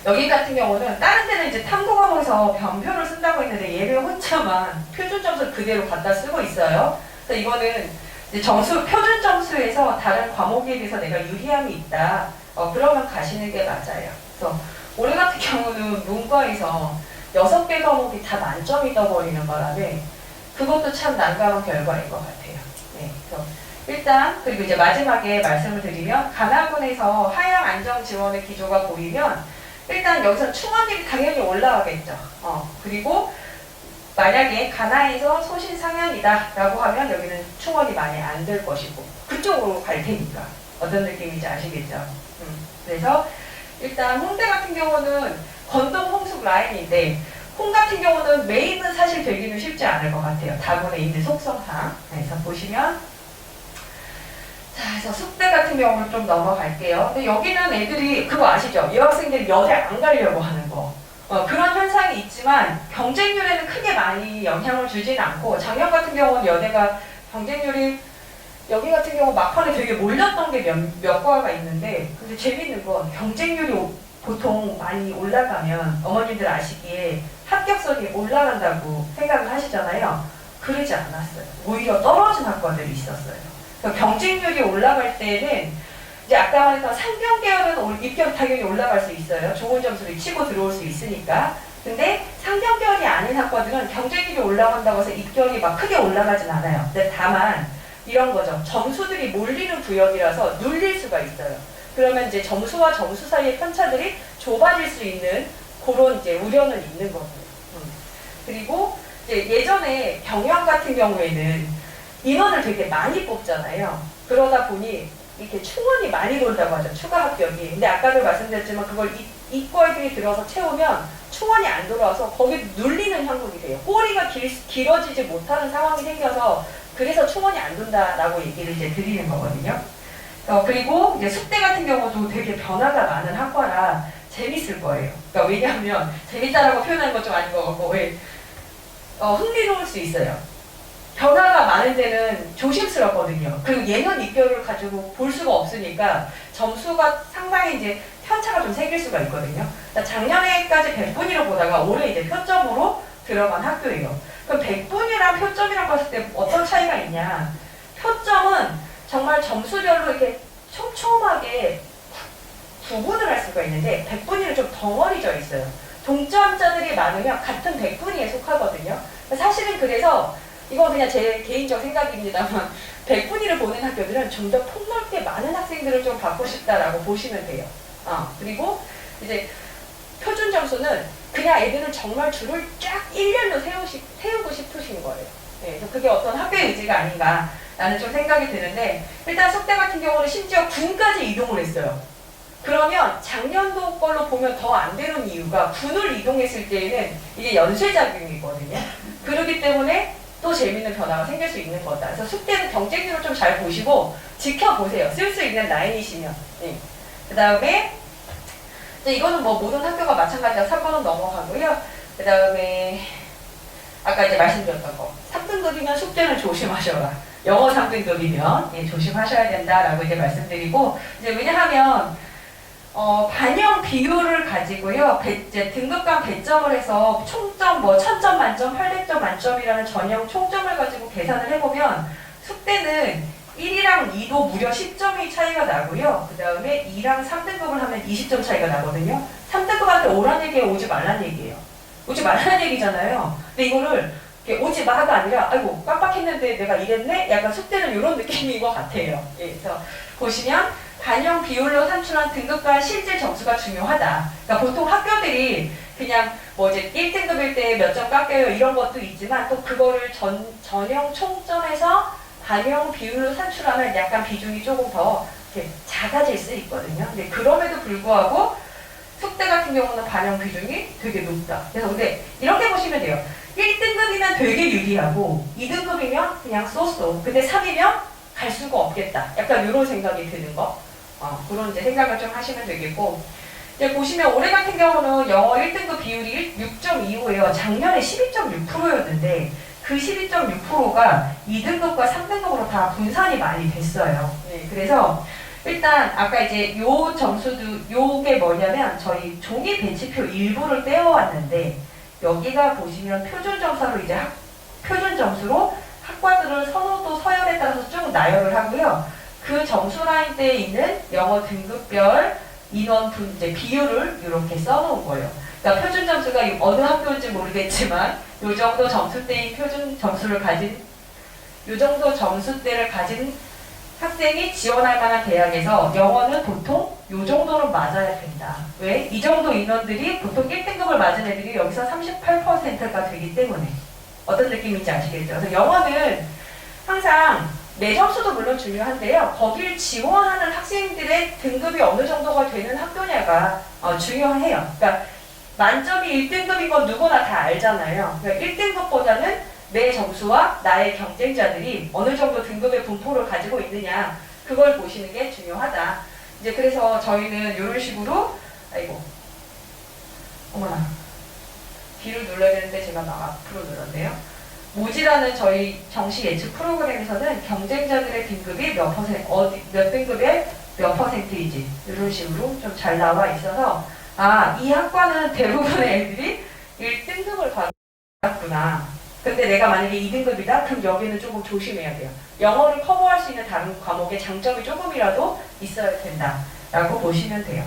여기 같은 경우는 다른 데는 이제 탐구 과목에서 변표를 쓴다고 했는데 얘를 혼자만 표준 점수를 그대로 갖다 쓰고 있어요. 그래서 이거는 이제 표준 점수에서 다른 과목에 비해서 내가 유리함이 있다. 그러면 가시는 게 맞아요. 그래서 올해 같은 경우는 문과에서 6개 과목이 다 만점이 떠버리는 바람에 그것도 참 난감한 결과인 것 같아요. 네, 그래서 일단 그리고 이제 마지막에 말씀을 드리면 가나군에서 하향 안정 지원의 기조가 보이면 일단 여기서 충원율이 당연히 올라가겠죠. 그리고 만약에 가나에서 소신 상향이다 라고 하면 여기는 충원이 많이 안 될 것이고 그쪽으로 갈 테니까 어떤 느낌인지 아시겠죠? 그래서 일단 홍대 같은 경우는 건동 홍숙 라인인데 홍 같은 경우는 메인은 사실 되기는 쉽지 않을 것 같아요. 다군에 있는 속성상. 그래서 보시면 자, 그래서 숙대 같은 경우는 좀 넘어갈게요. 근데 여기는 애들이 그거 아시죠? 여학생들이 여대 안 가려고 하는 거. 그런 현상이 있지만 경쟁률에는 크게 많이 영향을 주지는 않고 작년 같은 경우는 여대가 경쟁률이 여기 같은 경우 막판에 되게 몰렸던 게 몇 과가 있는데 근데 재밌는 건 경쟁률이 보통 많이 올라가면 어머님들 아시기에 합격선이 올라간다고 생각을 하시잖아요. 그러지 않았어요. 오히려 떨어진 학과들이 있었어요. 그래서 경쟁률이 올라갈 때는 이제 아까 말했던 상경 계열은 입결 당연히 올라갈 수 있어요. 좋은 점수를 치고 들어올 수 있으니까. 근데 상경 계열이 아닌 있는 학과들은 경쟁률이 올라간다고 해서 입결이 막 크게 올라가진 않아요. 근데 다만 이런 거죠. 점수들이 몰리는 구역이라서 눌릴 수가 있어요. 그러면 이제 점수와 점수 사이의 편차들이 좁아질 수 있는 그런 이제 우려는 있는 거고요. 그리고 이제 예전에 경영 같은 경우에는 인원을 되게 많이 뽑잖아요. 그러다 보니 이렇게 충원이 많이 돌다고 하죠. 추가 합격이. 근데 아까도 말씀드렸지만 그걸 이과들이 들어서 채우면 충원이 안 돌아와서 거기 눌리는 형국이 돼요. 꼬리가 길어지지 못하는 상황이 생겨서 그래서 충원이 안 돈다라고 얘기를 이제 드리는 거거든요. 그리고 이제 숙대 같은 경우도 되게 변화가 많은 학과라 재밌을 거예요. 그러니까 왜냐하면 재밌다라고 표현하는 건 좀 아닌 것 같고 흥미로울 수 있어요. 변화가 많은 데는 조심스럽거든요. 그리고 예년 입결을 가지고 볼 수가 없으니까 점수가 상당히 이제 편차가 좀 생길 수가 있거든요. 그러니까 작년에까지 100분위로 보다가 올해 이제 표점으로 들어간 학교예요. 그럼 100분위랑 표점이랑 봤을 때 어떤 차이가 있냐? 표점은 정말 점수별로 이렇게 촘촘하게 구분을 할 수가 있는데 100분위는 좀 덩어리져 있어요. 동점자들이 많으면 같은 100분위에 속하거든요. 사실은 그래서 이건 그냥 제 개인적 생각입니다만 100분위를 보는 학교들은 좀 더 폭넓게 많은 학생들을 좀 받고 싶다라고 보시면 돼요. 그리고 이제 표준 점수는 그냥 애들을 정말 줄을 쫙 일렬로 세우고 싶으신 거예요. 네, 그래서 그게 어떤 학교의 의지가 아닌가라는 좀 생각이 드는데 일단 숙대 같은 경우는 심지어 군까지 이동을 했어요. 그러면 작년도 걸로 보면 더 안 되는 이유가 군을 이동했을 때에는 이게 연쇄작용이거든요. 그렇기 때문에 또 재밌는 변화가 생길 수 있는 거다. 그래서 숙대는 경쟁률을 좀 잘 보시고 지켜보세요. 쓸 수 있는 라인이시면. 네. 그 다음에 이거는 뭐 모든 학교가 마찬가지라 3번은 넘어가고요. 그 다음에 아까 이제 말씀드렸던 거 3등급이면 숙대는 조심하셔라. 영어 3등급이면 예, 조심하셔야 된다라고 이제 말씀드리고 이제 왜냐하면 반영 비율을 가지고요. 이제 등급간 배점을 해서 총점 1000점 만점, 800점 만점이라는 전형 총점을 가지고 계산을 해보면 숙대는 1이랑 2도 무려 10점이 차이가 나고요. 그 다음에 2랑 3등급을 하면 20점 차이가 나거든요. 3등급한테 오란 얘기예요? 오지 말란 얘기예요? 오지 말란 얘기잖아요. 근데 이거를 오지 마가 아니라 아이고 깜빡했는데 내가 이랬네? 약간 숙대는 이런 느낌인 것 같아요. 예, 그래서 보시면 반영 비율로 산출한 등급과 실제 점수가 중요하다. 그러니까 보통 학교들이 그냥 뭐 이제 1등급일 때 몇 점 깎여요 이런 것도 있지만 또 그거를 전형 총점에서 반영 비율로 산출하면 약간 비중이 조금 더 이렇게 작아질 수 있거든요. 근데 그럼에도 불구하고 숙대 같은 경우는 반영 비중이 되게 높다. 그래서 근데 이렇게 보시면 돼요. 1등급이면 되게 유리하고 2등급이면 그냥 쏘쏘. 근데 3이면 갈 수가 없겠다. 약간 이런 생각이 드는 거. 그런 이제 생각을 좀 하시면 되겠고. 이제 보시면 올해 같은 경우는 영어 1등급 비율이 6.25예요. 작년에 12.6%였는데 그 12.6%가 2등급과 3등급으로 다 분산이 많이 됐어요. 네, 그래서 일단 아까 이제 요 점수도 요게 뭐냐면 저희 종이 배치표 일부를 떼어왔는데 여기가 보시면 표준 점수로 이제 표준 점수로 학과들을 선호도 서열에 따라서 쭉 나열을 하고요. 그 점수 라인대에 있는 영어 등급별 인원 이제 비율을 이렇게 써놓은 거예요. 그러니까 표준 점수가 어느 학교인지 모르겠지만 요 정도 점수대인 표준 점수를 가진 요 정도 점수대를 가진 학생이 지원할 만한 대학에서 영어는 보통 요 정도는 맞아야 된다. 왜? 이 정도 인원들이 보통 1등급을 맞은 애들이 여기서 38%가 되기 때문에 어떤 느낌인지 아시겠죠? 그래서 영어는 항상 내 점수도 물론 중요한데요. 거길 지원하는 학생들의 등급이 어느 정도가 되는 학교냐가 중요해요. 그러니까 만점이 1등급인 건 누구나 다 알잖아요. 그러니까 1등급보다는 내 점수와 나의 경쟁자들이 어느 정도 등급의 분포를 가지고 있느냐 그걸 보시는 게 중요하다. 이제 그래서 저희는 이런 식으로 아이고 어머나 B를 눌러야 되는데 제가 막 앞으로 눌렀네요. 모지라는 저희 정시 예측 프로그램에서는 경쟁자들의 등급이 몇 등급에 몇 퍼센트이지 이런 식으로 좀 잘 나와 있어서 이 학과는 대부분의 애들이 1등급을 받았구나. 근데 내가 만약에 2등급이다? 그럼 여기는 조금 조심해야 돼요. 영어를 커버할 수 있는 다른 과목에 장점이 조금이라도 있어야 된다라고 보시면 돼요.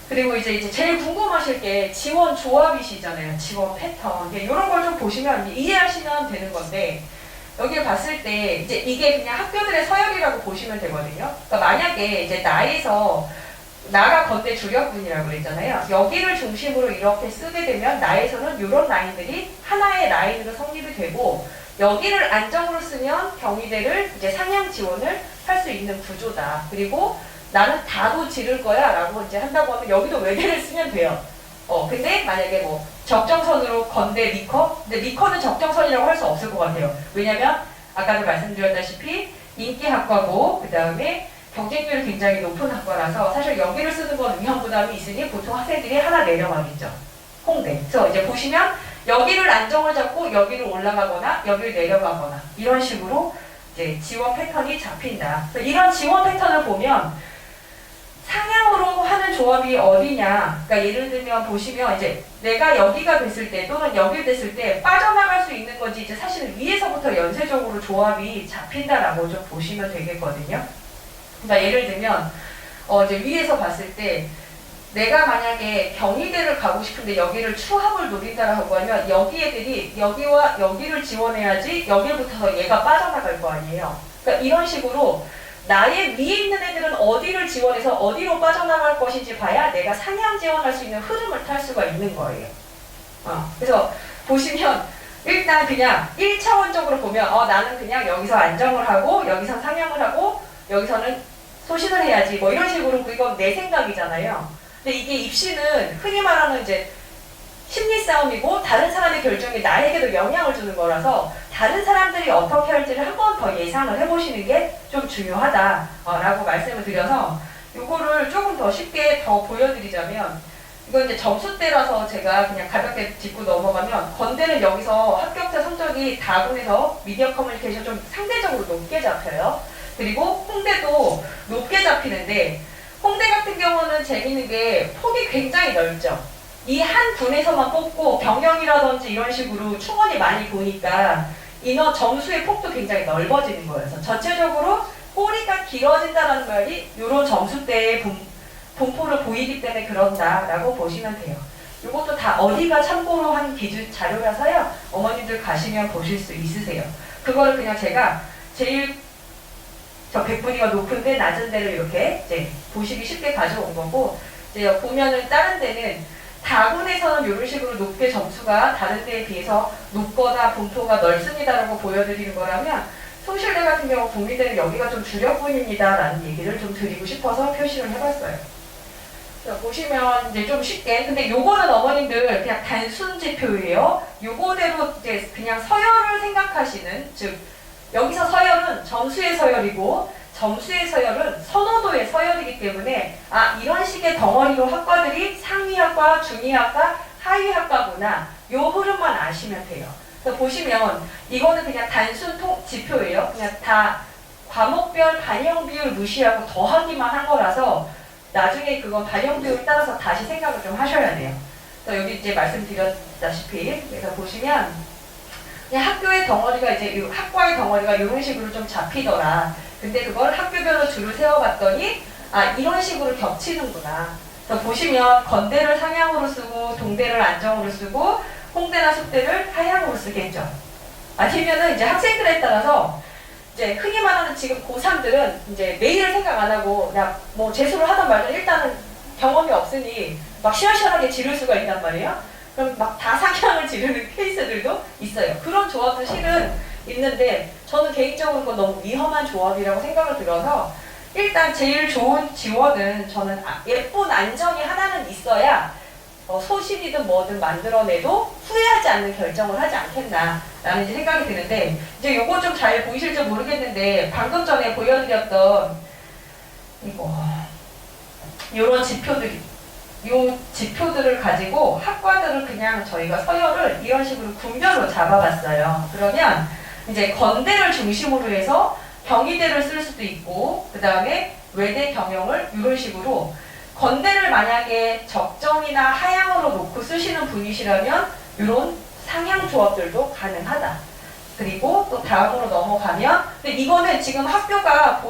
그리고 이제 제일 궁금하실 게 지원 조합이시잖아요. 지원 패턴. 이런 걸 좀 보시면 이해하시면 되는 건데, 여기를 봤을 때 이제 이게 그냥 학교들의 서열이라고 보시면 되거든요. 그러니까 만약에 이제 나가 건대 주력군이라고 그랬잖아요. 여기를 중심으로 이렇게 쓰게 되면 나에서는 이런 라인들이 하나의 라인으로 성립이 되고, 여기를 안정으로 쓰면 경희대를 이제 상향 지원을 할 수 있는 구조다. 그리고 나는 다도 지를 거야 라고 이제 한다고 하면 여기도 외대를 쓰면 돼요. 근데 만약에 뭐 적정선으로 건대 리커? 근데 리커는 적정선이라고 할 수 없을 것 같아요. 왜냐면 아까도 말씀드렸다시피 인기학과고 그 다음에 경쟁률이 굉장히 높은 학과라서 사실 여기를 쓰는 건 위험 부담이 있으니 보통 학생들이 하나 내려가겠죠. 홍대. 그래서 이제 보시면 여기를 안정을 잡고 여기를 올라가거나 여기를 내려가거나 이런 식으로 이제 지원 패턴이 잡힌다. 그래서 이런 지원 패턴을 보면 상향으로 하는 조합이 어디냐. 그러니까 예를 들면 보시면 이제 내가 여기가 됐을 때 또는 여기 됐을 때 빠져나갈 수 있는 건지 이제 사실 위에서부터 연쇄적으로 조합이 잡힌다라고 좀 보시면 되겠거든요. 그러니까 예를 들면 이제 위에서 봤을 때 내가 만약에 경희대를 가고 싶은데 여기를 추합을 노린다라고 하면 여기 애들이 여기와 여기를 지원해야지 여기를 붙어서 얘가 빠져나갈 거 아니에요. 그러니까 이런 식으로 나의 위에 있는 애들은 어디를 지원해서 어디로 빠져나갈 것인지 봐야 내가 상향 지원할 수 있는 흐름을 탈 수가 있는 거예요. 그래서 보시면 일단 그냥 1차원적으로 보면 나는 그냥 여기서 안정을 하고 여기서 상향을 하고 여기서는 소신을 해야지 뭐 이런 식으로 이건 내 생각이잖아요. 근데 이게 입시는 흔히 말하는 이제 심리 싸움이고 다른 사람의 결정이 나에게도 영향을 주는 거라서 다른 사람들이 어떻게 할지를 한 번 더 예상을 해보시는 게 좀 중요하다라고 말씀을 드려서 요거를 조금 더 쉽게 더 보여드리자면 이건 이제 점수대라서 제가 그냥 가볍게 짚고 넘어가면 건대는 여기서 합격자 성적이 다군에서 미디어 커뮤니케이션 좀 상대적으로 높게 잡혀요. 그리고 홍대도 높게 잡히는데 홍대 같은 경우는 재밌는 게 폭이 굉장히 넓죠. 이 한 군에서만 뽑고 경영이라든지 이런 식으로 충원이 많이 보니까 인원 점수의 폭도 굉장히 넓어지는 거예요. 그래서 전체적으로 꼬리가 길어진다는 말이 이런 점수대의 분포를 보이기 때문에 그런다라고 보시면 돼요. 이것도 다 어디가 참고로 한 기준 자료라서요. 어머님들 가시면 보실 수 있으세요. 그거를 그냥 제가 제일 저 백분위가 높은데 낮은 데를 이렇게 이제 보시기 쉽게 가져온 거고, 이제 보면은 다른 데는 다군에서는 이런 식으로 높게 점수가 다른 데에 비해서 높거나 분포가 넓습니다라고 보여드리는 거라면 송실대 같은 경우 국민대는 여기가 좀 주력군입니다 라는 얘기를 좀 드리고 싶어서 표시를 해봤어요. 보시면 이제 좀 쉽게, 근데 요거는 어머님들 그냥 단순 지표예요. 요거대로 이제 그냥 서열을 생각하시는, 즉 여기서 서열은 점수의 서열이고 점수의 서열은 선호도의 서열이기 때문에 이런 식의 덩어리로 학과들이 상위학과, 중위학과, 하위학과구나 요 흐름만 아시면 돼요. 그래서 보시면 이거는 그냥 단순 지표예요. 그냥 다 과목별 반영 비율 무시하고 더하기만 한 거라서 나중에 그건 반영 비율 따라서 다시 생각을 좀 하셔야 돼요. 그래서 여기 이제 말씀드렸다시피 그래서 보시면 그냥 학교의 덩어리가 이제 학과의 덩어리가 이런 식으로 좀 잡히더라. 근데 그걸 학교별로 줄을 세워봤더니 이런 식으로 겹치는구나. 그래서 보시면 건대를 상향으로 쓰고 동대를 안정으로 쓰고 홍대나 숙대를 하향으로 쓰겠죠. 아니면은 이제 학생들에 따라서 이제 흔히 말하는 지금 고3들은 이제 내일을 생각 안 하고 그냥 뭐 재수를 하던 말든 일단은 경험이 없으니 막 시원시원하게 지를 수가 있단 말이에요. 그럼 막 다 상향을 지르는 케이스들도 있어요. 그런 조합도 실은 있는데 저는 개인적으로 그건 너무 위험한 조합이라고 생각을 들어서 일단 제일 좋은 지원은 저는 예쁜 안정이 하나는 있어야 소실이든 뭐든 만들어내도 후회하지 않는 결정을 하지 않겠나라는 생각이 드는데, 이제 요거 좀 잘 보이실지 모르겠는데 방금 전에 보여드렸던 이런 지표들을 가지고 학과들을 그냥 저희가 서열을 이런 식으로 군별로 잡아봤어요. 그러면 이제 건대를 중심으로 해서 경희대를 쓸 수도 있고 그 다음에 외대 경영을 이런 식으로 건대를 만약에 적정이나 하향으로 놓고 쓰시는 분이시라면 이런 상향 조합들도 가능하다. 그리고 또 다음으로 넘어가면 근데 이거는 지금 학교가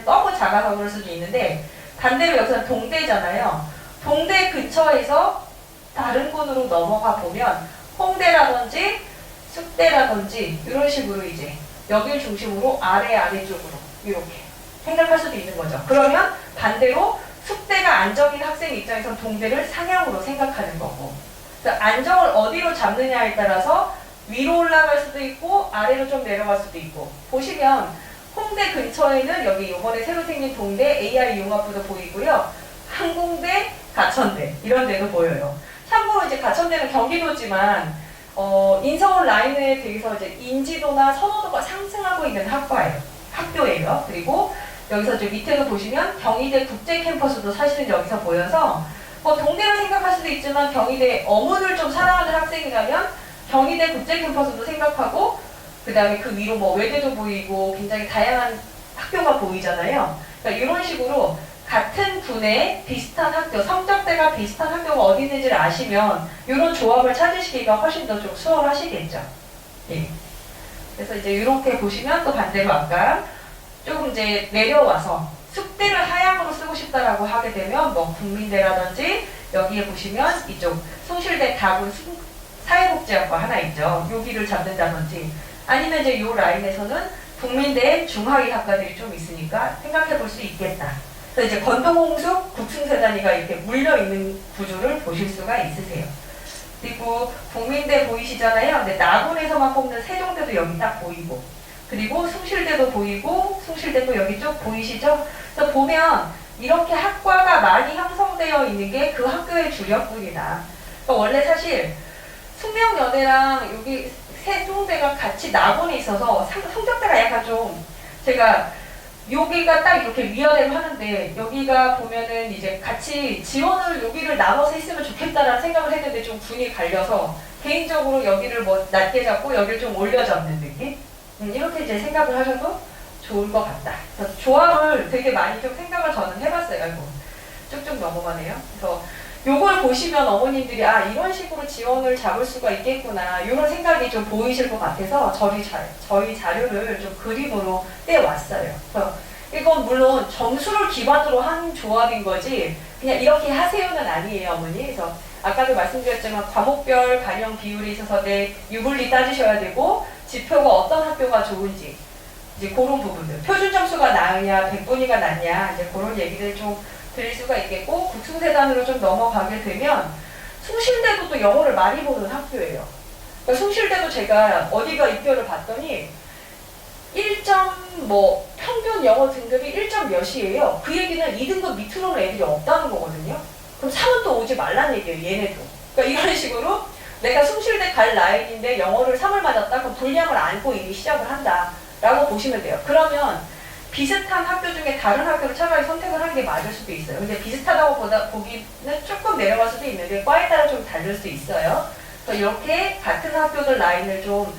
너무 작아서 그럴 수도 있는데 반대로 여기서는 동대잖아요. 동대 근처에서 다른 곳으로 넘어가 보면 홍대라든지 숲대라든지 이런 식으로 이제 여길 중심으로 아래쪽으로 이렇게 생각할 수도 있는 거죠. 그러면 반대로 숲대가 안정인 학생 입장에서 동대를 상향으로 생각하는 거고, 그래서 안정을 어디로 잡느냐에 따라서 위로 올라갈 수도 있고 아래로 좀 내려갈 수도 있고, 보시면 홍대 근처에는 여기 이번에 새로 생긴 동대 AI 융합부도 보이고요. 항공대, 가천대 이런 데도 보여요. 참고로 이제 가천대는 경기도지만 인서울 라인에 대해서 이제 인지도나 선호도가 상승하고 있는 학교예요. 그리고 여기서 이제 밑에도 보시면 경희대 국제 캠퍼스도 사실은 여기서 보여서 동대를 생각할 수도 있지만 경희대 어문을 좀 사랑하는 학생이라면 경희대 국제 캠퍼스도 생각하고, 그 다음에 그 위로 뭐 외대도 보이고 굉장히 다양한 학교가 보이잖아요. 그러니까 이런 식으로 같은 분의 비슷한 학교, 성적대가 비슷한 학교가 어디 있는지를 아시면 이런 조합을 찾으시기가 훨씬 더 좀 수월하시겠죠. 예. 그래서 이제 이렇게 보시면 또 반대로 아까 조금 이제 내려와서 숲대를 하향으로 쓰고 싶다라고 하게 되면 뭐 국민대라든지 여기에 보시면 이쪽 숭실대 다군 사회복지학과 하나 있죠. 여기를 잡는다든지, 아니면 이제 이 라인에서는 국민대 중하위 학과들이 좀 있으니까 생각해 볼 수 있겠다. 그래서 이제 건동홍숙, 국승세단위가 이렇게 물려있는 구조를 보실 수가 있으세요. 그리고 국민대 보이시잖아요. 근데 낙원에서만 뽑는 세종대도 여기 딱 보이고, 그리고 숭실대도 보이고, 숭실대도 여기 쭉 보이시죠? 그래서 보면 이렇게 학과가 많이 형성되어 있는 게 그 학교의 주력군이다. 그러니까 원래 사실 숙명여대랑 여기 세종대가 같이 낙원에 있어서 성적대가 약간 좀, 제가 여기가 딱 이렇게 위아래로 하는데 여기가 보면은 이제 같이 지원을 여기를 나눠서 했으면 좋겠다라는 생각을 했는데 좀 군이 갈려서 개인적으로 여기를 뭐 낮게 잡고 여기를 좀 올려 잡는 느낌? 이렇게 이제 생각을 하셔도 좋을 것 같다. 그래서 조합을 되게 많이 좀 생각을 저는 해봤어요. 아이고, 쭉쭉 넘어가네요. 그래서 요걸 보시면 어머님들이 아 이런 식으로 지원을 잡을 수가 있겠구나 이런 생각이 좀 보이실 것 같아서 저희 자료를 좀 그림으로 떼왔어요. 그래서 이건 물론 점수를 기반으로 한 조합인 거지 그냥 이렇게 하세요는 아니에요, 어머니. 그래서 아까도 말씀드렸지만 과목별 반영 비율이 있어서 내 유불리 따지셔야 되고 지표가 어떤 학교가 좋은지 이제 그런 부분들, 표준 점수가 나으냐 100분위가 낮냐 이제 그런 얘기들 좀 드릴 수가 있겠고, 국승세단으로 좀 넘어가게 되면 숭실대도 또 영어를 많이 보는 학교예요. 그러니까 숭실대도 제가 어디가 입결을 봤더니 1점 뭐 평균 영어 등급이 1점 몇이에요. 그 얘기는 2등급 밑으로는 애들이 없다는 거거든요. 그럼 3은 또 오지 말란 얘기예요, 얘네도. 그러니까 이런 식으로 내가 숭실대 갈 라인인데 영어를 3을 맞았다? 그럼 분량을 안고 이미 시작을 한다 라고 보시면 돼요. 그러면 비슷한 학교 중에 다른 학교를 차라리 선택을 하는 게 맞을 수도 있어요. 근데 비슷하다고 보기는 조금 내려갈 수도 있는데 과에 따라 좀 다를 수 있어요. 그래서 이렇게 같은 학교들 라인을 좀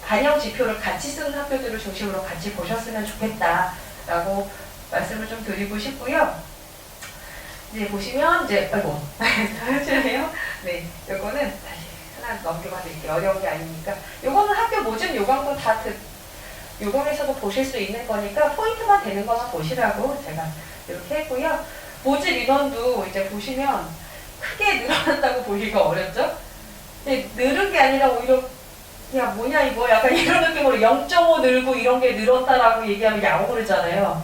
반영 지표를 같이 쓰는 학교들을 중심으로 같이 보셨으면 좋겠다라고 말씀을 좀 드리고 싶고요. 이제 보시면 이제 아이고 하시네요. 네, 요거는 다시 하나 넘겨봐 드릴게요. 어려운 게 아니니까. 요거는 학교 모집 요강도 다 요강에서도 보실 수 있는 거니까 포인트만 되는 것만 보시라고 제가 이렇게 했고요. 모집 인원도 이제 보시면 크게 늘어났다고 보기가 어렵죠? 근데 늘은 게 아니라 오히려 야 뭐냐 이거 약간 이런 느낌으로 0.5 늘고 이런 게 늘었다라고 얘기하면 야오르잖아요.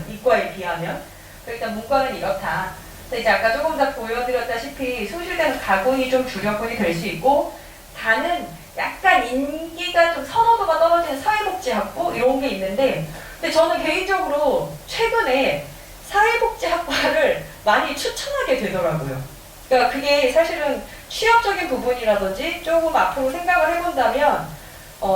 이과에 비하면. 일단 문과는 이렇다. 그래서 이제 아까 조금 더 보여드렸다시피 숭실대는 가군이 좀 주력군이 될 수 있고, 다는 약간 인기가 좀 선호도가 떨어지는 사회복지학부 이런 게 있는데, 근데 저는 개인적으로 최근에 사회복지학과를 많이 추천하게 되더라고요. 그러니까 그게 사실은 취업적인 부분이라든지 조금 앞으로 생각을 해본다면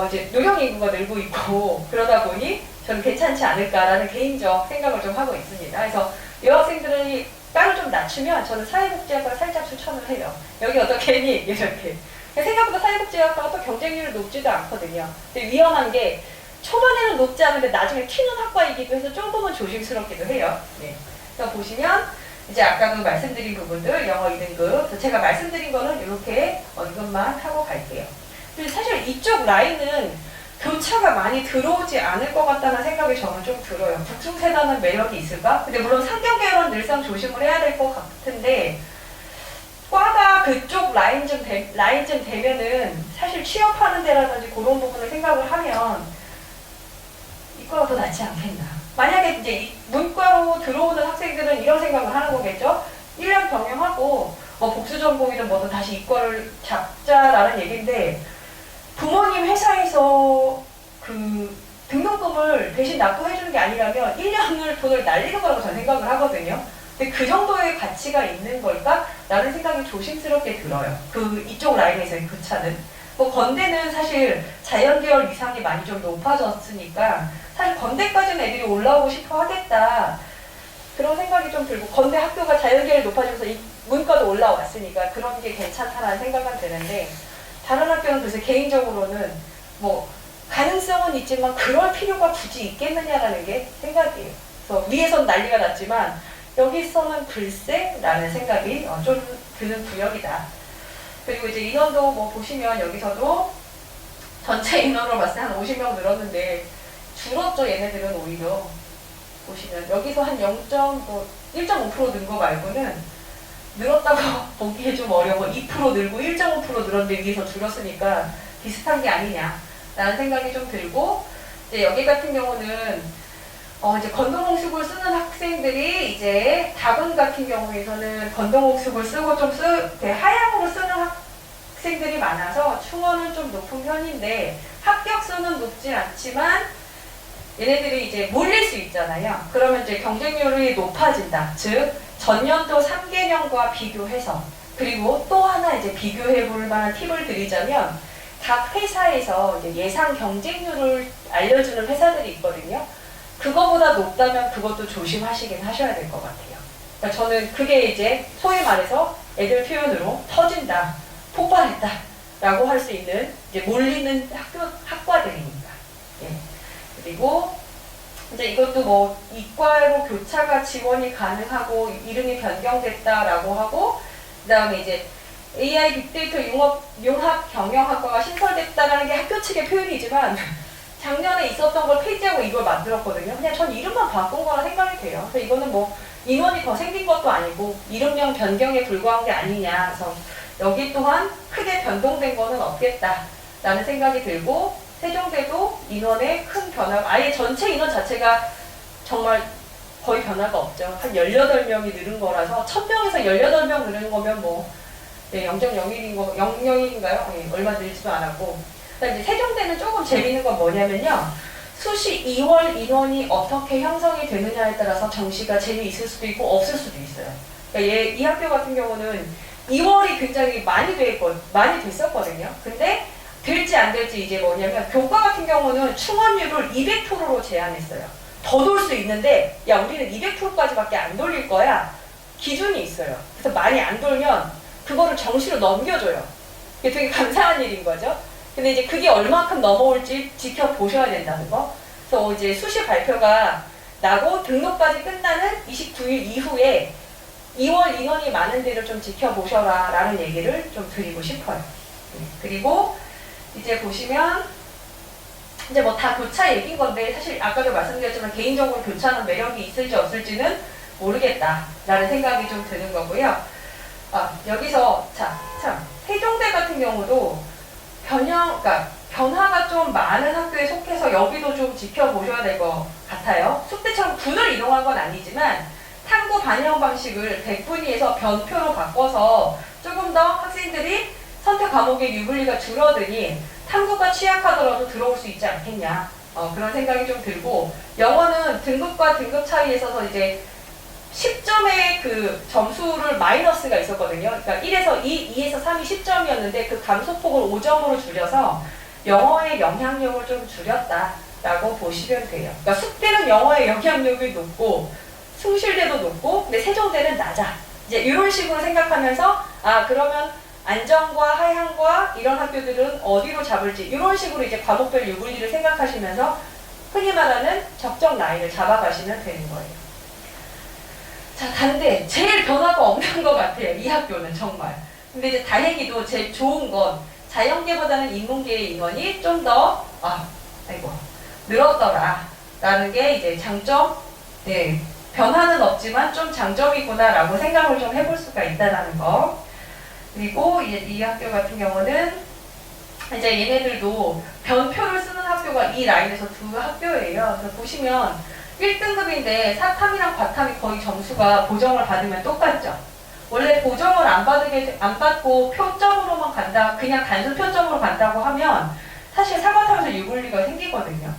이제 노령 인구가 늘고 있고 그러다 보니 저는 괜찮지 않을까라는 개인적 생각을 좀 하고 있습니다. 그래서 여학생들이 땀을 좀 낮추면 저는 사회복지학과를 살짝 추천을 해요. 여기 어떻게 했니? 이렇게. 생각보다 사회복지학과가 또 경쟁률이 높지도 않거든요. 근데 위험한 게 초반에는 높지 않은데 나중에 튀는 학과이기도 해서 조금은 조심스럽기도 해요. 네. 그래서 보시면 이제 아까도 말씀드린 부분들 영어 2등급 제가 말씀드린 거는 이렇게 언급만 하고 갈게요. 그리고 사실 이쪽 라인은 교차가 많이 들어오지 않을 것 같다는 생각이 저는 좀 들어요. 국중세단은 매력이 있을까? 근데 물론 상경계열은 늘상 조심을 해야 될 것 같은데 과가 그쪽 라인쯤 되면은 사실 취업하는 데라든지 그런 부분을 생각을 하면 이과가 더 낫지 않겠나. 만약에 이제 문과로 들어오는 학생들은 이런 생각을 하는 거겠죠. 1년 병행하고 복수 전공이든 뭐든 다시 이과를 잡자라는 얘기인데, 부모님 회사에서 그 등록금을 대신 납부해주는 게 아니라면 1년을 돈을 날리는 거라고 저는 생각을 하거든요. 근데 그 정도의 가치가 있는 걸까? 라는 생각이 조심스럽게 들어요. 이쪽 라인에서의 그 차는. 건대는 사실 자연계열 위상이 많이 좀 높아졌으니까 사실 건대까지는 애들이 올라오고 싶어 하겠다. 그런 생각이 좀 들고, 건대 학교가 자연계열이 높아지면서 이 문과도 올라왔으니까 그런 게 괜찮다라는 생각은 드는데, 다른 학교는 글쎄 개인적으로는 가능성은 있지만 그럴 필요가 굳이 있겠느냐라는 게 생각이에요. 그래서 위에선 난리가 났지만 여기서는 글쎄 라는 생각이 좀 드는 구역이다. 그리고 이제 인원도 보시면 여기서도 전체 인원으로 봤을 때 한 50명 늘었는데 줄었죠. 얘네들은 오히려 보시면 여기서 한 1.5% 는 거 말고는 늘었다고 보기에 좀 어려워. 2% 늘고 1.5% 늘었는데 위에서 줄었으니까 비슷한 게 아니냐라는 생각이 좀 들고, 이제 여기 같은 경우는 이제 건동옥숙을 쓰는 학생들이 이제 다군 같은 경우에서는 건동옥숙을 쓰고 좀 하향으로 쓰는 학생들이 많아서 충원은 좀 높은 편인데 합격수는 높진 않지만 얘네들이 이제 몰릴 수 있잖아요. 그러면 이제 경쟁률이 높아진다. 즉 전년도 3개년과 비교해서, 그리고 또 하나 이제 비교해 볼 만한 팁을 드리자면, 각 회사에서 이제 예상 경쟁률을 알려주는 회사들이 있거든요. 그거보다 높다면 그것도 조심하시긴 하셔야 될 것 같아요. 그러니까 저는 그게 이제 소위 말해서 애들 표현으로 터진다, 폭발했다 라고 할 수 있는 이제 몰리는 학과들입니다. 예. 그리고 이제 이것도 이과로 교차가 지원이 가능하고 이름이 변경됐다라고 하고, 그 다음에 이제 AI 빅데이터 융합 경영학과가 신설됐다라는 게 학교 측의 표현이지만 작년에 있었던 걸 폐지하고 이걸 만들었거든요. 그냥 전 이름만 바꾼 거라 생각이 돼요. 그래서 이거는 인원이 더 생긴 것도 아니고 이름명 변경에 불과한 게 아니냐. 그래서 여기 또한 크게 변동된 거는 없겠다라는 생각이 들고, 세종대도 인원의 큰 변화, 아예 전체 인원 자체가 정말 거의 변화가 없죠. 한 18명이 늘은 거라서 1000명에서 18명 늘은 거면 0.01인가요? 네, 얼마 늘지도 않았고. 그다음에 이제 세종대는 조금 재밌는 건 뭐냐면요. 수시 2월 인원이 어떻게 형성이 되느냐에 따라서 정시가 재미있을 수도 있고 없을 수도 있어요. 그러니까 이 학교 같은 경우는 2월이 굉장히 많이 됐었거든요. 근데 될지 안 될지 이제 뭐냐면, 교과 같은 경우는 충원율을 200%로 제한했어요. 더 돌 수 있는데 우리는 200%까지밖에 안 돌릴 거야. 기준이 있어요. 그래서 많이 안 돌면 그거를 정시로 넘겨줘요. 이게 되게 감사한 일인 거죠. 근데 이제 그게 얼마큼 넘어올지 지켜보셔야 된다는 거. 그래서 이제 수시 발표가 나고 등록까지 끝나는 29일 이후에 2월 인원이 많은 데를 좀 지켜보셔라 라는 얘기를 좀 드리고 싶어요. 그리고 이제 보시면 이제 다 교차 얘기인 건데, 사실 아까도 말씀드렸지만 개인적으로 교차는 매력이 있을지 없을지는 모르겠다라는 생각이 좀 드는 거고요. 여기서 참 세종대 같은 경우도 변화가 좀 많은 학교에 속해서 여기도 좀 지켜보셔야 될 것 같아요. 숙대처럼 군을 이동한 건 아니지만 탐구 반영 방식을 100분위에서 변표로 바꿔서 조금 더 학생들이 선택 과목의 유불리가 줄어드니 탐구가 취약하더라도 들어올 수 있지 않겠냐. 그런 생각이 좀 들고, 영어는 등급과 등급 차이에 있어서 이제 10점의 그 점수를 마이너스가 있었거든요. 그러니까 1에서 2, 2에서 3이 10점이었는데 그 감소폭을 5점으로 줄여서 영어의 영향력을 좀 줄였다라고 보시면 돼요. 그러니까 숙대는 영어의 영향력이 높고 숭실대도 높고, 근데 세종대는 낮아. 이제 이런 식으로 생각하면서 그러면 안정과 하향과 이런 학교들은 어디로 잡을지, 이런 식으로 이제 과목별 유불리를 생각하시면서 흔히 말하는 적정 라인을 잡아가시면 되는 거예요. 자, 단데 제일 변화가 없는 것 같아요. 이 학교는 정말. 근데 이제 다행히도 제일 좋은 건 자연계보다는 인문계의 인원이 좀 더 늘었더라 라는 게 이제 장점. 변화는 없지만 좀 장점이구나 라고 생각을 좀 해볼 수가 있다는 거. 그리고 이제 이 학교 같은 경우는 이제 얘네들도 변표를 쓰는 학교가 이 라인에서 두 학교예요. 그래서 보시면 1등급인데 사탐이랑 과탐이 거의 점수가 보정을 받으면 똑같죠. 원래 보정을 안 받고 표점으로만 간다, 그냥 단순 표점으로 간다고 하면 사실 사과탐에서 유불리가 생기거든요.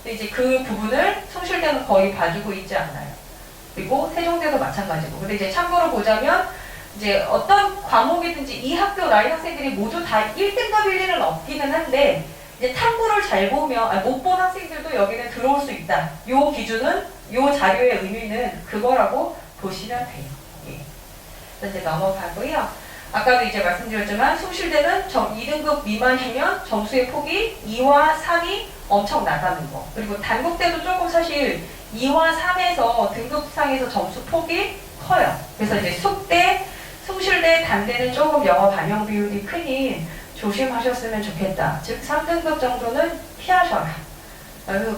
근데 이제 그 부분을 숭실대는 거의 봐주고 있지 않아요. 그리고 세종대도 마찬가지고. 근데 이제 참고로 보자면 이제 어떤 과목이든지 이 학교 라인 학생들이 모두 다 1등급일 일은 없기는 한데 이제 탐구를 잘 보면 못 본 학생들도 여기는 들어올 수 있다. 요 기준은 요 자료의 의미는 그거라고 보시면 돼요. 예. 이제 넘어가고요. 아까도 이제 말씀드렸지만 숭실대는 2등급 미만이면 점수의 폭이 2와 3이 엄청 나가는 거. 그리고 단국대도 조금 사실 2와 3에서 등급상에서 점수 폭이 커요. 그래서 이제 숙대, 숭실대, 단대는 조금 영어 반영 비율이 크니 조심하셨으면 좋겠다. 즉 3등급 정도는 피하셔라. 그래서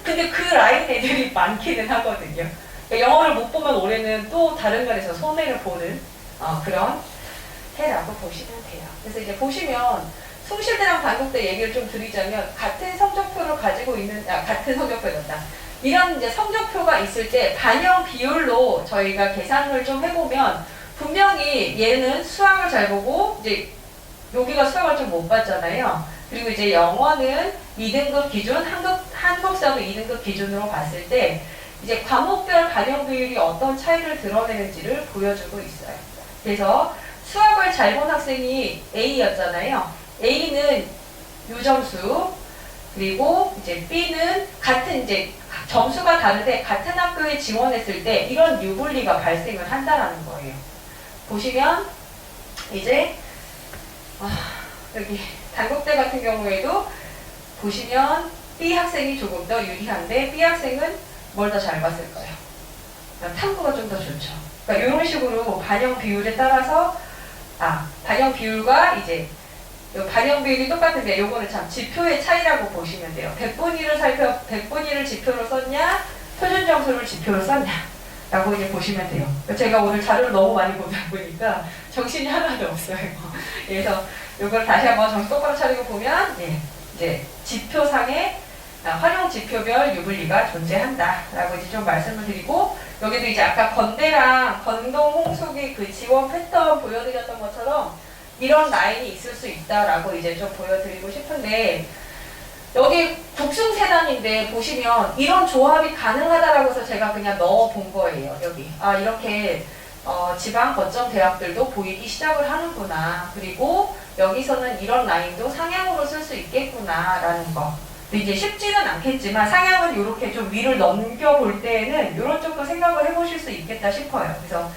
근데 그 라인 애들이 많기는 하거든요. 그러니까 영어를 못 보면 올해는 또 다른 면에서 손해를 보는 그런 해라고 보시면 돼요. 그래서 이제 보시면 숭실대랑 단국대 얘기를 좀 드리자면 같은 성적표를 가지고 있는 같은 성적표였다. 이런 이제 성적표가 있을 때 반영 비율로 저희가 계산을 좀 해보면 분명히 얘는 수학을 잘 보고 이제 여기가 수학을 좀 못 봤잖아요. 그리고 이제 영어는 2등급 기준, 한국사도 2등급 기준으로 봤을 때 이제 과목별 반영 비율이 어떤 차이를 드러내는지를 보여주고 있어요. 그래서 수학을 잘 본 학생이 A였잖아요. A는 유점수, 그리고 이제 B는 같은 이제 점수가 다른데 같은 학교에 지원했을 때 이런 유불리가 발생을 한다라는 거예요. 보시면 이제 여기 단국대 같은 경우에도 보시면 B 학생이 조금 더 유리한데 B 학생은 뭘 더 잘 봤을까요? 탐구가 좀 더 좋죠. 그러니까 이런 식으로 반영 비율에 따라서 반영 비율과 이제 반영 비율이 똑같은데 요거는 참 지표의 차이라고 보시면 돼요. 100분위를 지표로 썼냐, 표준 점수를 지표로 썼냐 라고 이제 보시면 돼요. 제가 오늘 자료를 너무 많이 보다 보니까 정신이 하나도 없어요. 그래서 요걸 다시 한번 정신 똑바로 차리고 보면 이제 지표상의 활용 지표별 유불리가 존재한다 라고 이제 좀 말씀을 드리고, 여기도 이제 아까 건대랑 건동 홍속의 그 지원 패턴 보여드렸던 것처럼 이런 라인이 있을 수 있다라고 이제 좀 보여드리고 싶은데, 여기 국승세단인데 보시면 이런 조합이 가능하다라고 해서 제가 그냥 넣어 본 거예요. 여기 이렇게 지방 거점 대학들도 보이기 시작을 하는구나. 그리고 여기서는 이런 라인도 상향으로 쓸 수 있겠구나 라는 거. 근데 이제 쉽지는 않겠지만 상향을 이렇게 좀 위를 넘겨볼 때에는 이런 쪽도 생각을 해보실 수 있겠다 싶어요. 그래서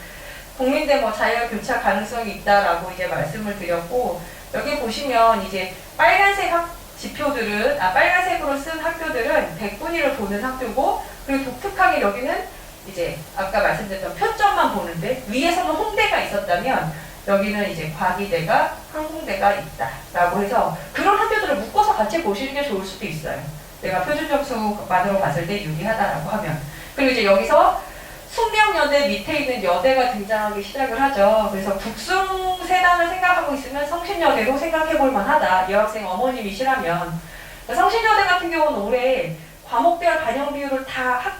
국민대 뭐 자율 교차 가능성이 있다라고 이제 말씀을 드렸고, 여기 보시면 이제 빨간색 지표들은 빨간색으로 쓴 학교들은 100분위를 보는 학교고, 그리고 독특하게 여기는 이제 아까 말씀드렸던 표점만 보는데 위에서는 홍대가 있었다면 여기는 이제 과기대가 항공대가 있다라고 해서 그런 학교들을 묶어서 같이 보시는 게 좋을 수도 있어요. 내가 표준 점수만으로 봤을 때 유리하다라고 하면. 그리고 이제 여기서 숙명여대 밑에 있는 여대가 등장하기 시작을 하죠. 그래서 국승세단을 생각하고 있으면 성신여대도 생각해볼 만하다. 여학생 어머님이시라면. 성신여대 같은 경우는 올해 과목별 반영 비율을 다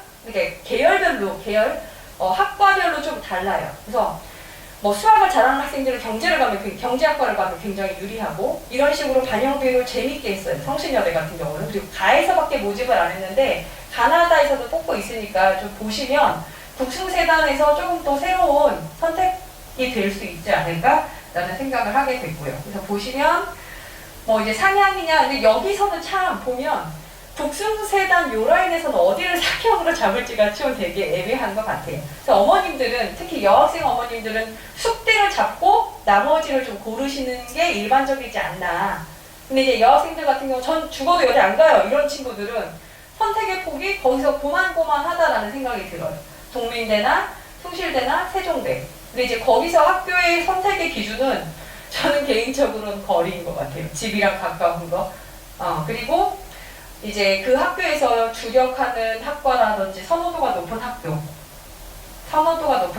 계열별로 학과별로 좀 달라요. 그래서 뭐 수학을 잘하는 학생들은 경제학과를 가면 굉장히 유리하고, 이런 식으로 반영 비율을 재밌게 했어요. 성신여대 같은 경우는. 그리고 가에서밖에 모집을 안 했는데 가나다에서도 뽑고 있으니까 좀 보시면 국승세단에서 조금 더 새로운 선택이 될 수 있지 않을까라는 생각을 하게 됐고요. 그래서 보시면 뭐 이제 상향이냐, 근데 여기서는 참 보면 국승세단 요 라인에서는 어디를 상향으로 잡을지가 좀 되게 애매한 것 같아요. 그래서 어머님들은, 특히 여학생 어머님들은 숙대를 잡고 나머지를 좀 고르시는 게 일반적이지 않나. 근데 이제 여학생들 같은 경우 전 죽어도 여대 안 가요. 이런 친구들은 선택의 폭이 거기서 고만고만하다라는 생각이 들어요. 동민대나 숭실대나 세종대. 근데 이제 거기서 학교의 선택의 기준은 저는 개인적으로는 거리인 것 같아요. 집이랑 가까운 거. 그리고 이제 그 학교에서 주력하는 학과라든지 선호도가 높은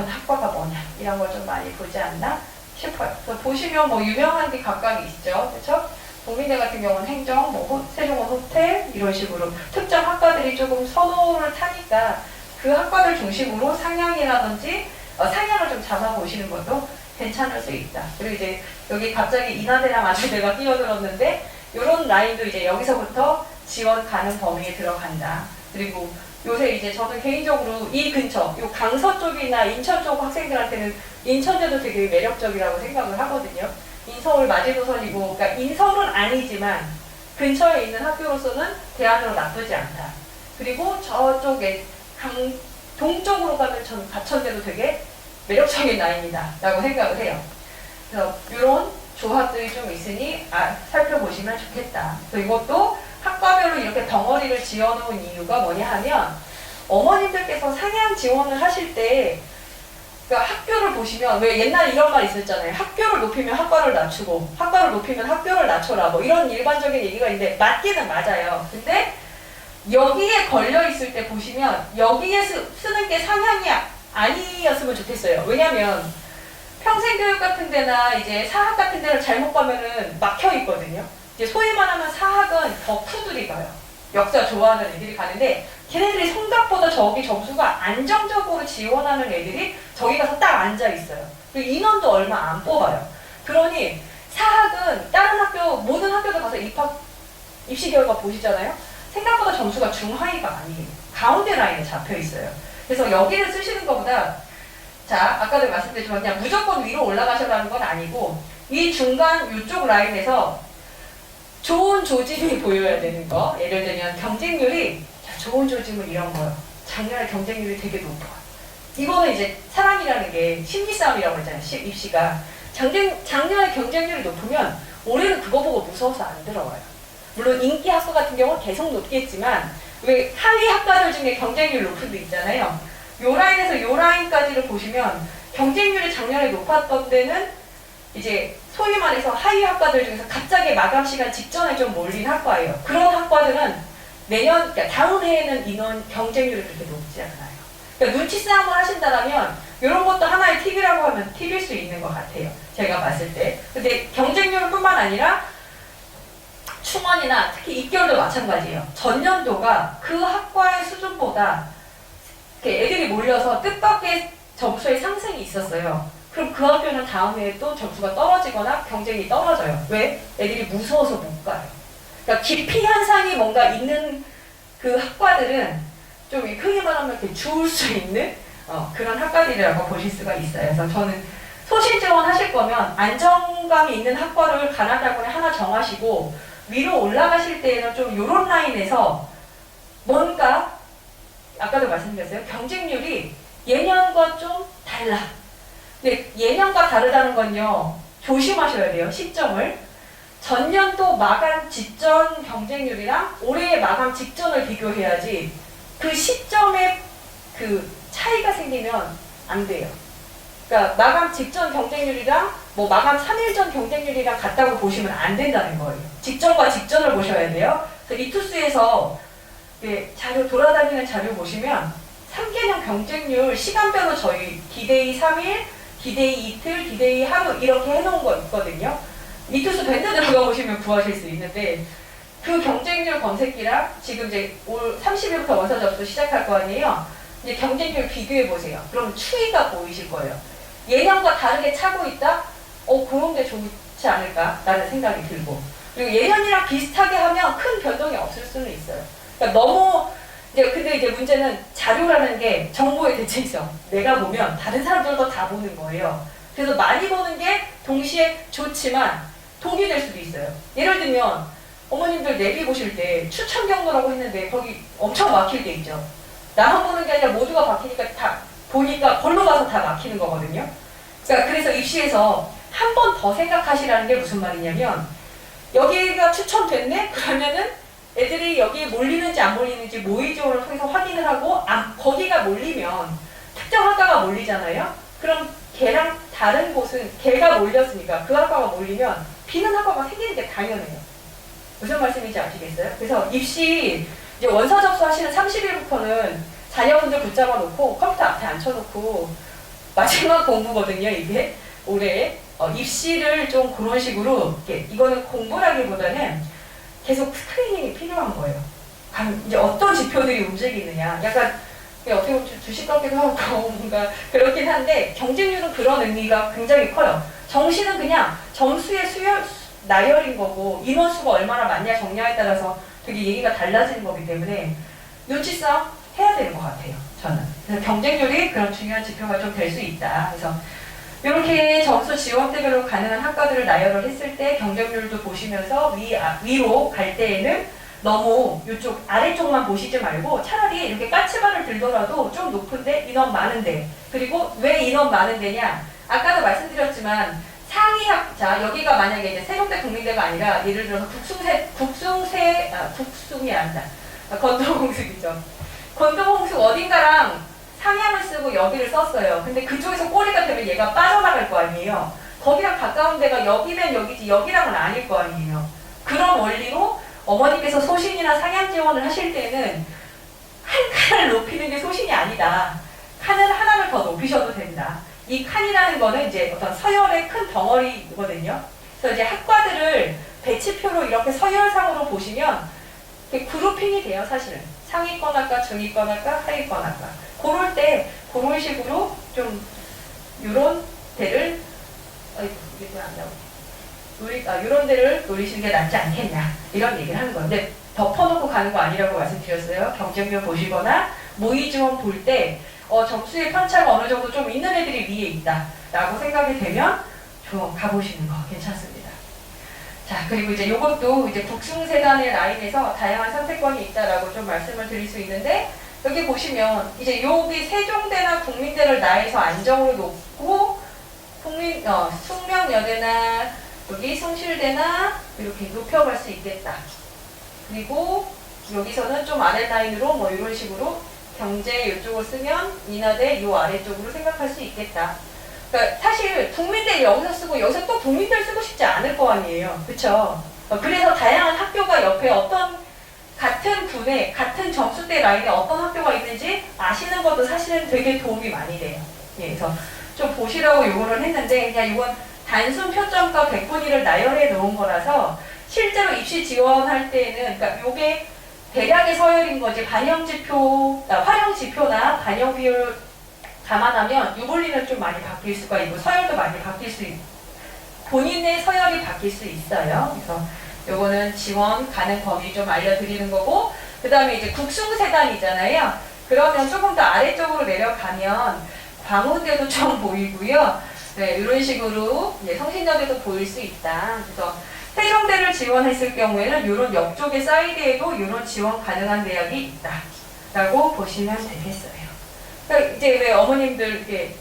학과가 뭐냐 이런 걸 좀 많이 보지 않나 싶어요. 그래서 보시면 뭐 유명한 게 각각 있죠. 그렇죠? 동민대 같은 경우는 행정, 뭐 세종은 호텔 이런 식으로 특정 학과들이 조금 선호를 타니까 그 학과들 중심으로 상향이라든지 상향을 좀 잡아보시는 것도 괜찮을 수 있다. 그리고 이제 여기 갑자기 인하대랑 아주대가 끼어들었는데 이런 라인도 이제 여기서부터 지원 가능 범위에 들어간다. 그리고 요새 이제 저는 개인적으로 이 근처, 요 강서 쪽이나 인천 쪽 학생들한테는 인천대도 되게 매력적이라고 생각을 하거든요. 인서울 마지노선이고, 그러니까 인서울은 아니지만 근처에 있는 학교로서는 대안으로 나쁘지 않다. 그리고 저쪽에 동쪽으로 가면 전 가천대도 되게 매력적인 라인이다 라고 생각을 해요. 그래서 이런 조합들이 좀 있으니 살펴보시면 좋겠다. 그리고 이것도 학과별로 이렇게 덩어리를 지어놓은 이유가 뭐냐 하면 어머님들께서 상향 지원을 하실 때 그러니까 학교를 보시면 왜 옛날에 이런 말 있었잖아요. 학교를 높이면 학과를 낮추고 학과를 높이면 학교를 낮춰라 뭐 이런 일반적인 얘기가 있는데 맞기는 맞아요. 근데 여기에 걸려 있을 때 보시면 여기에 쓰는 게 상향이 아니었으면 좋겠어요. 왜냐면 평생교육 같은 데나 이제 사학 같은 데를 잘못 가면은 막혀 있거든요. 이제 소위 말하면 사학은 덕후들이 가요. 역사 좋아하는 애들이 가는데 걔네들이 생각보다 저기 점수가 안정적으로 지원하는 애들이 저기 가서 딱 앉아 있어요. 그리고 인원도 얼마 안 뽑아요. 그러니 사학은 다른 학교 모든 학교도 가서 입시 결과 보시잖아요. 생각보다 점수가 중하위가 아니에요. 가운데 라인에 잡혀 있어요. 그래서 여기를 쓰시는 것보다 자 아까도 말씀드렸지만 그냥 무조건 위로 올라가셔라는 건 아니고 이 중간 이쪽 라인에서 좋은 조짐이 보여야 되는 거. 예를 들면 경쟁률이 좋은 조짐은 이런 거예요. 작년에 경쟁률이 되게 높아. 이거는 이제 사람이라는 게 심리 싸움이라고 했잖아요. 입시가. 작년에 경쟁률이 높으면 올해는 그거 보고 무서워서 안 들어와요. 물론 인기 학과 같은 경우는 계속 높겠지만 왜 하위 학과들 중에 경쟁률 높은 데 있잖아요. 요 라인에서 요 라인까지를 보시면 경쟁률이 작년에 높았던 데는 이제 소위 말해서 하위 학과들 중에서 갑자기 마감 시간 직전에 좀 몰린 학과예요. 그런 학과들은 내년, 그러니까 다음 해에는 인원 경쟁률이 그렇게 높지 않아요. 그러니까 눈치 싸움을 하신다면 이런 것도 하나의 팁이라고 하면 팁일 수 있는 것 같아요. 제가 봤을 때. 근데 경쟁률뿐만 아니라 충원이나 특히 입결도 마찬가지예요. 전년도가 그 학과의 수준보다 애들이 몰려서 뜻밖의 점수의 상승이 있었어요. 그럼 그 학교는 다음 해에 또 점수가 떨어지거나 경쟁이 떨어져요. 왜? 애들이 무서워서 못 가요. 그러니까 기피 현상이 뭔가 있는 그 학과들은 좀 흔히 말하면 이렇게 주울 수 있는 그런 학과들이라고 보실 수가 있어요. 그래서 저는 소신 지원 하실 거면 안정감이 있는 학과를 가나다군에 하나 정하시고 위로 올라가실 때에는 좀 이런 라인에서 뭔가 아까도 말씀드렸어요. 경쟁률이 예년과 좀 달라. 근데 예년과 다르다는 건요. 조심하셔야 돼요. 시점을. 전년도 마감 직전 경쟁률이랑 올해의 마감 직전을 비교해야지 그 시점에 그 차이가 생기면 안 돼요. 그러니까 마감 직전 경쟁률이랑 뭐 마감 3일 전 경쟁률이랑 같다고 보시면 안 된다는 거예요. 직전과 직전을 보셔야 돼요. 그래서 이투스에서 자료 돌아다니는 자료 보시면 3개년 경쟁률 시간별로 저희 디데이 3일, 디데이 이틀, 디데이 하루 이렇게 해놓은 거 있거든요. 이투스 밴드 들어가 보시면 구하실 수 있는데 그 경쟁률 검색기랑 지금 이제 올 30일부터 원서 접수 시작할 거 아니에요. 이제 경쟁률 비교해 보세요. 그럼 추이가 보이실 거예요. 예년과 다르게 차고 있다? 그런데 좋지 않을까라는 생각이 들고 그리고 예년이랑 비슷하게 하면 큰 변동이 없을 수는 있어요. 그러니까 너무 근데 이제 문제는 자료라는 게 정보의 대체성. 내가 보면 다른 사람들도 다 보는 거예요. 그래서 많이 보는 게 동시에 좋지만 독이 될 수도 있어요. 예를 들면 어머님들 내비 보실 때 추천 경로라고 했는데 거기 엄청 막힐 때 있죠. 나만 보는 게 아니라 모두가 막히니까 다 보니까 걸로 가서 다 막히는 거거든요. 그러니까 그래서 입시에서 한 번 더 생각하시라는 게 무슨 말이냐면 여기가 추천됐네? 그러면은 애들이 여기에 몰리는지 안 몰리는지 모의 지원을 통해서 확인을 하고 거기가 몰리면 특정 학과가 몰리잖아요. 그럼 걔랑 다른 곳은 걔가 몰렸으니까 그 학과가 몰리면 비는 학과가 생기는 게 당연해요. 무슨 말씀인지 아시겠어요? 그래서 입시 이제 원서 접수하시는 30일부터는 자녀분들 붙잡아 놓고 컴퓨터 앞에 앉혀놓고 마지막 공부거든요. 이게 올해 입시를 좀 그런 식으로 이거는 공부라기보다는 계속 스크리닝이 필요한 거예요. 이제 어떤 지표들이 움직이느냐, 약간 어떻게 보면 주식 같기도 하고 뭔가 그렇긴 한데 경쟁률은 그런 의미가 굉장히 커요. 정시는 그냥 점수의 나열인 거고 인원수가 얼마나 많냐 적냐에 따라서 되게 얘기가 달라지는 거기 때문에 눈치싸움 해야 되는 것 같아요. 저는. 그래서 경쟁률이 그런 중요한 지표가 좀 될 수 있다. 그래서 이렇게 점수 지원대별로 가능한 학과들을 나열을 했을 때 경쟁률도 보시면서 위로 갈 때에는 너무 이쪽 아래쪽만 보시지 말고 차라리 이렇게 까치발을 들더라도 좀 높은데 인원 많은데, 그리고 왜 인원 많은데냐, 아까도 말씀드렸지만 상위학자, 여기가 만약에 이제 세종대 국민대가 아니라 예를 들어서 국숭이 아니다, 건도홍숙이죠. 건도홍숙 어딘가랑 상향을 쓰고 여기를 썼어요. 근데 그쪽에서 꼬리가 되면 얘가 빠져나갈 거 아니에요. 거기랑 가까운 데가 여기면 여기지 여기랑은 아닐 거 아니에요. 그런 원리로 어머니께서 소신이나 상향 지원을 하실 때는 한 칸을 높이는 게 소신이 아니다. 칸을 하나를 더 높이셔도 된다. 이 칸이라는 거는 이제 어떤 서열의 큰 덩어리거든요. 그래서 이제 학과들을 배치표로 이렇게 서열상으로 보시면 그룹핑이 돼요, 사실은. 상위권 학과, 중위권 학과, 하위권 학과. 그럴 때 그런 식으로 좀 이런 데를 이게 왜 안 나오지? 이런 데를 노리시는 게 낫지 않겠냐, 이런 얘기를 하는 건데 덮어놓고 가는 거 아니라고 말씀드렸어요. 경쟁률 보시거나 모의 지원 볼 때 점수의 편차가 어느 정도 좀 있는 애들이 위에 있다 라고 생각이 되면 좀 가보시는 거 괜찮습니다. 자, 그리고 이제 이것도 이제 국승세단의 라인에서 다양한 선택권이 있다라고 좀 말씀을 드릴 수 있는데, 여기 보시면 이제 여기 세종대나 국민대를 나에서 안정으로 놓고 숙명여대나 여기 숭실대나 이렇게 높여갈 수 있겠다. 그리고 여기서는 좀 아래 라인으로 뭐 이런 식으로 경제 이쪽을 쓰면 인하대 요 아래쪽으로 생각할 수 있겠다. 그러니까 사실 국민대 여기서 쓰고 여기서 또 국민대를 쓰고 싶지 않을 거 아니에요. 그쵸? 그래서 다양한 학교가 옆에 어떤 같은 군에 같은 점수대 라인에 어떤 학교가 있는지 아시는 것도 사실은 되게 도움이 많이 돼요. 예, 그래서 좀 보시라고 요거를 했는데 그냥 이건 단순 표점과 백분위를 나열해 놓은 거라서 실제로 입시 지원할 때는 그러니까 요게 대략의 서열인 거지 활용 지표나 반영 비율 감안하면 유불리는 좀 많이 바뀔 수가 있고 서열도 많이 바뀔 수 있고 본인의 서열이 바뀔 수 있어요. 그래서 요거는 지원 가능 범위 좀 알려드리는 거고, 그 다음에 이제 국승세단이잖아요. 그러면 조금 더 아래쪽으로 내려가면 광운대도 좀 보이고요. 네, 이런 식으로 이제 성신여대도 보일 수 있다. 그래서 세종대를 지원했을 경우에는 이런 옆쪽의 사이드에도 이런 지원 가능한 대학이 있다 라고 보시면 되겠어요. 그러니까 이제 왜 어머님들 이렇게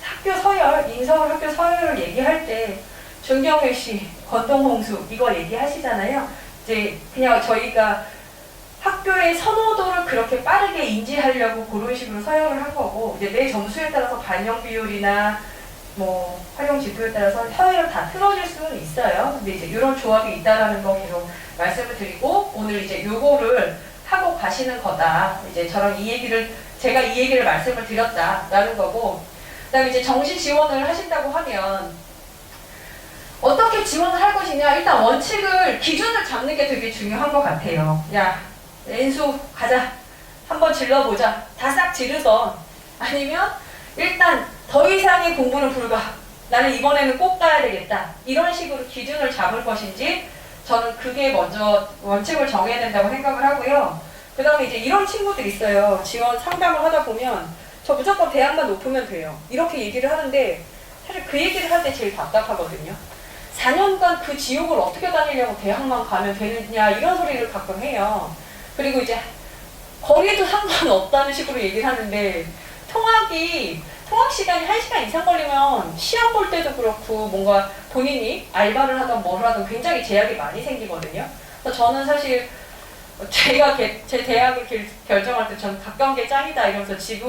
학교 서열, 인서울 학교 서열을 얘기할 때 중경일 씨, 건동홍수 이거 얘기하시잖아요. 이제 그냥 저희가 학교의 선호도를 그렇게 빠르게 인지하려고 그런 식으로 서열을 한 거고, 이제 내 점수에 따라서 반영 비율이나 뭐 활용 지표에 따라서 서열을 다 틀어줄 수는 있어요. 근데 이제 이런 조합이 있다라는 거 계속 말씀을 드리고, 오늘 이제 요거를 하고 가시는 거다. 이제 저랑 제가 이 얘기를 말씀을 드렸다라는 거고, 그다음에 이제 정시 지원을 하신다고 하면 어떻게 지원을 할 것이냐, 일단 기준을 잡는 게 되게 중요한 것 같아요. 야, N수 가자. 한번 질러보자. 다 싹 지르던, 아니면 일단 더 이상의 공부는 불가. 나는 이번에는 꼭 가야 되겠다. 이런 식으로 기준을 잡을 것인지, 저는 그게 먼저 원칙을 정해야 된다고 생각을 하고요. 그 다음에 이제 이런 친구들 있어요. 지원 상담을 하다 보면 저 무조건 대학만 높으면 돼요. 이렇게 얘기를 하는데 사실 그 얘기를 할 때 제일 답답하거든요. 4년간 그 지옥을 어떻게 다니려고 대학만 가면 되느냐 이런 소리를 가끔 해요. 그리고 이제 거리도 상관없다는 식으로 얘기를 하는데 통학 시간이 1시간 이상 걸리면 시험 볼 때도 그렇고 뭔가 본인이 알바를 하든 뭘 하든 굉장히 제약이 많이 생기거든요. 그래서 저는 사실 제가 제 대학을 결정할 때 전 가까운 게 짱이다 이러면서 집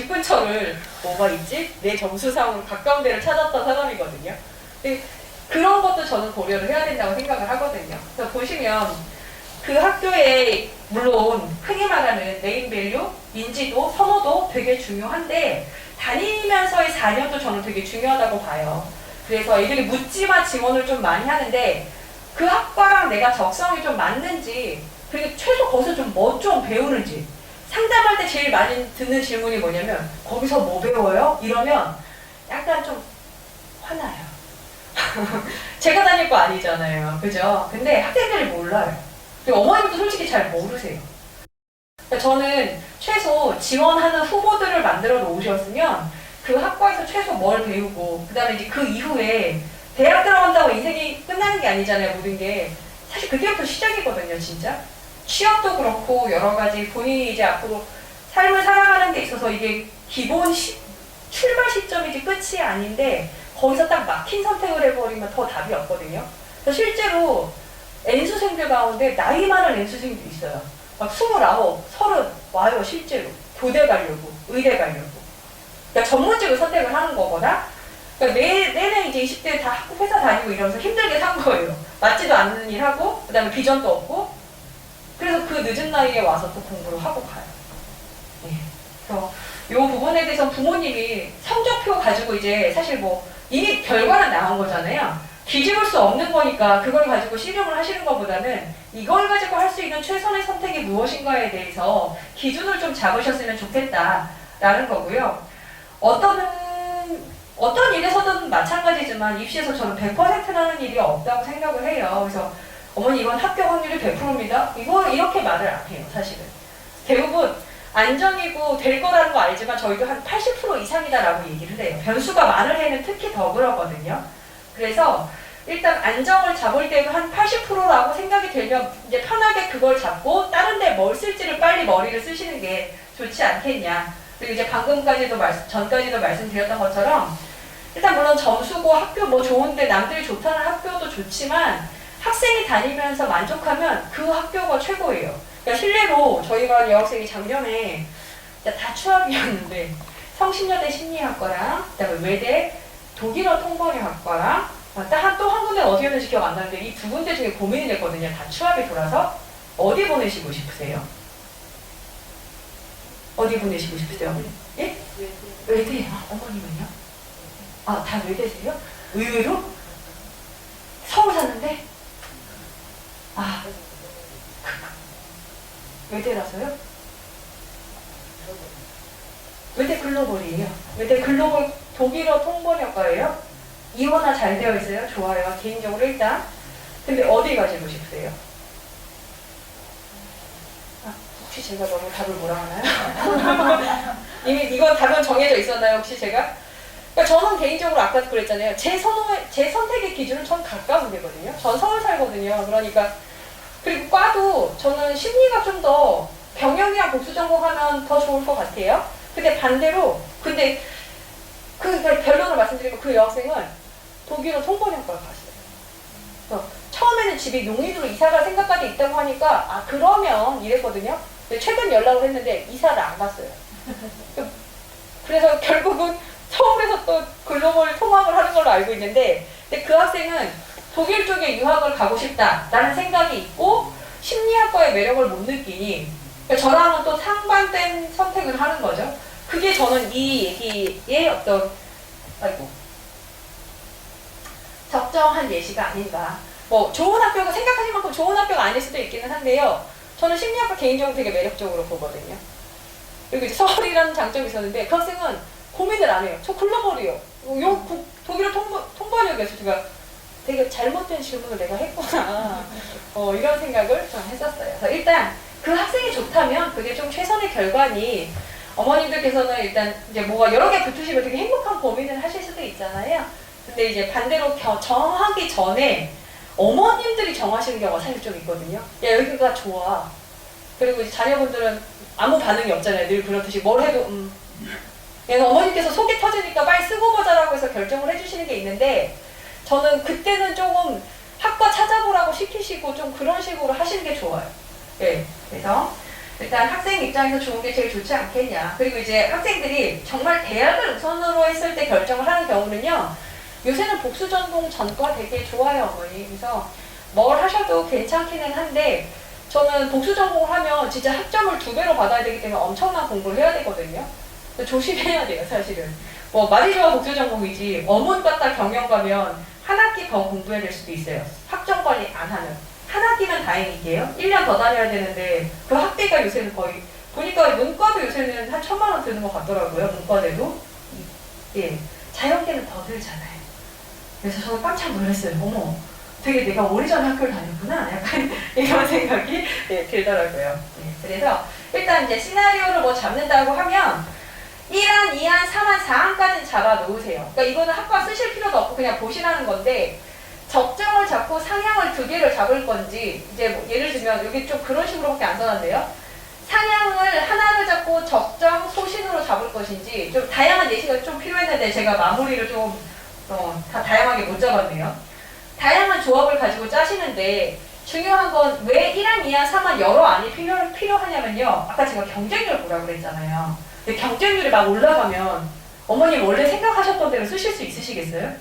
근처를 뭐가 있지? 내 점수상으로 가까운 데를 찾았던 사람이거든요. 근데 그런 것도 저는 고려를 해야 된다고 생각을 하거든요. 그래서 보시면 그 학교에 물론 흔히 말하는 네임밸류, 인지도, 선호도 되게 중요한데 다니면서의 4년도 저는 되게 중요하다고 봐요. 그래서 애들이 묻지마 지원을 좀 많이 하는데 그 학과랑 내가 적성이 좀 맞는지, 그리고 최소 거기서 좀 뭐 좀 배우는지. 상담할 때 제일 많이 듣는 질문이 뭐냐면 거기서 뭐 배워요? 이러면 약간 좀 화나요. 제가 다닐 거 아니잖아요. 그죠? 근데 학생들이 몰라요. 그리고 어머님도 솔직히 잘 모르세요. 그러니까 저는 최소 지원하는 후보들을 만들어 놓으셨으면 그 학과에서 최소 뭘 배우고, 그 다음에 이제 그 이후에 대학 들어간다고 인생이 끝나는 게 아니잖아요. 모든 게. 사실 그때부터 시작이거든요. 진짜. 취업도 그렇고 여러 가지 본인이 이제 앞으로 삶을 살아가는 데 있어서 이게 기본 출발 시점이지 끝이 아닌데 거기서 딱 막힌 선택을 해버리면 더 답이 없거든요. 그래서 실제로 N수생들 가운데 나이 많은 N수생도 있어요. 막 29, 30 와요. 실제로. 교대 가려고, 의대 가려고. 그러니까 전문직을 선택을 하는 거거나, 그러니까 내내 이제 20대 다 회사 다니고 이러면서 힘들게 산 거예요. 맞지도 않는 일 하고, 그 다음에 비전도 없고, 그래서 그 늦은 나이에 와서 또 공부를 하고 가요. 네. 그래서 이 부분에 대해서 부모님이 성적표 가지고 이제 사실 뭐 이미 결과는 나온 거잖아요. 뒤집을 수 없는 거니까 그걸 가지고 씨름을 하시는 것보다는 이걸 가지고 할 수 있는 최선의 선택이 무엇인가에 대해서 기준을 좀 잡으셨으면 좋겠다라는 거고요. 어떤 일에서든 마찬가지지만 입시에서 저는 100%라는 일이 없다고 생각을 해요. 그래서 어머니 이건 합격 확률이 100%입니다. 이거 이렇게 말을 안 해요. 사실은. 대부분 안정이고 될 거라는 거 알지만 저희도 한 80% 이상이다라고 얘기를 해요. 변수가 많은 해는 특히 더 그러거든요. 그래서 일단 안정을 잡을 때도 한 80%라고 생각이 들면 이제 편하게 그걸 잡고 다른 데 뭘 쓸지를 빨리 머리를 쓰시는 게 좋지 않겠냐. 그리고 이제 전까지도 말씀드렸던 것처럼 일단 물론 점수고 학교 뭐 좋은데 남들이 좋다는 학교도 좋지만 학생이 다니면서 만족하면 그 학교가 최고예요. 그러니까 실례로 저희가 여학생이 작년에 다 추합이었는데 성신여대 심리학과랑 그다음에 외대 독일어 통번역학과랑 또 한 군데 어디였는지 기억 안 나는데 이 두 군데 중에 고민이 됐거든요. 다 추합이 돌아서 어디 보내시고 싶으세요? 어디 보내시고 싶으세요? 예? 외대요. 어머님은요? 아, 다 외대세요? 의외로? 서울 사는데? 아, 외대라서요? 외대 글로벌이에요. 외대 글로벌 독일어 통번역과예요. 이원화 잘 되어 있어요. 좋아요. 개인적으로 일단. 근데 어디 가시고 싶으세요? 아, 혹시 제가 너무 답을 뭐라 하나요? 이미 이건 답은 정해져 있었나요? 혹시 제가? 그러니까 저는 개인적으로 아까도 그랬잖아요. 제 선택의 기준은 전 가까운 데거든요. 전 서울 살거든요. 그러니까 그리고 과도 저는 심리가 좀 더 병영이랑 복수 전공하면 더 좋을 것 같아요. 근데 반대로 그 결론을 말씀드리고 그 여학생은 독일어 통번역과를 갔어요. 처음에는 집이 용인으로 이사갈 생각까지 있다고 하니까 아 그러면 이랬거든요. 근데 최근 연락을 했는데 이사를 안 갔어요. 그래서 결국은 서울에서 또 글로벌 통학을 하는 걸로 알고 있는데, 근데 그 학생은 독일 쪽에 유학을 가고 싶다라는 생각이 있고 심리학과의 매력을 못 느끼니 그러니까 저랑은 또 상반된 선택을 하는 거죠. 그게 저는 이 얘기의 어떤 적정한 예시가 아닌가. 뭐 좋은 학교가 생각하신 만큼 좋은 학교가 아닐 수도 있기는 한데요. 저는 심리학과 개인적으로 되게 매력적으로 보거든요. 그리고 이제 서울이라는 장점이 있었는데 그 학생은 고민을 안 해요. 저 글로벌이요. 독일어 통번역에서 제가 되게 잘못된 질문을 내가 했구나. 이런 생각을 좀 했었어요. 그래서 일단 그 학생이 좋다면 그게 좀 최선의 결과니 어머님들께서는 일단 이제 뭐가 여러 개 붙으시면 되게 행복한 고민을 하실 수도 있잖아요. 근데 이제 반대로 정하기 전에 어머님들이 정하시는 경우가 사실 좀 있거든요. 야, 여기가 좋아. 그리고 이제 자녀분들은 아무 반응이 없잖아요. 늘 그렇듯이 뭘 해도 그래서 어머님께서 속이 터지니까 빨리 쓰고 보자라고 해서 결정을 해주시는 게 있는데 저는 그때는 조금 학과 찾아보라고 시키시고 좀 그런 식으로 하시는 게 좋아요. 네, 그래서 일단 학생 입장에서 좋은 게 제일 좋지 않겠냐. 그리고 이제 학생들이 정말 대학을 우선으로 했을 때 결정을 하는 경우는요. 요새는 복수 전공 전과 되게 좋아요, 어머니. 그래서 뭘 하셔도 괜찮기는 한데 저는 복수 전공을 하면 진짜 학점을 2배로 받아야 되기 때문에 엄청난 공부를 해야 되거든요. 조심해야 돼요, 사실은. 뭐 말이 좋아 복수 전공이지 어문 갖다 경영 가면 한 학기 더 공부해야 될 수도 있어요. 학점 관리 안 하면. 한 학기면 다행이게요. 1년 더 다녀야 되는데 그 학비가 요새는 거의 보니까 문과도 요새는 한 1,000만 원 드는 것 같더라고요. 문과대도. 예, 자연계는 더 들잖아요. 그래서 저는 깜짝 놀랐어요. 어머, 되게 내가 오래전에 학교를 다녔구나. 약간 이런 생각이 들더라고요. 그래서 일단 이제 시나리오를 뭐 잡는다고 하면 1안, 2안, 3안, 4안까지는 잡아 놓으세요. 그러니까 이거는 학과 쓰실 필요도 없고 그냥 보시라는 건데 적정을 잡고 상향을 2개를 잡을 건지 이제 뭐 예를 들면 여기 좀 그런 식으로밖에 안 써놨네요. 상향을 하나를 잡고 적정, 소신으로 잡을 것인지 좀 다양한 예시가 좀 필요했는데 제가 마무리를 좀 다 다양하게 못 잡았네요. 다양한 조합을 가지고 짜시는데 중요한 건 왜 1안, 2안, 3안 여러 안이 필요하냐면요. 아까 제가 경쟁률 보라고 그랬잖아요. 근데 경쟁률이 막 올라가면 어머님 원래 생각하셨던 대로 쓰실 수 있으시겠어요?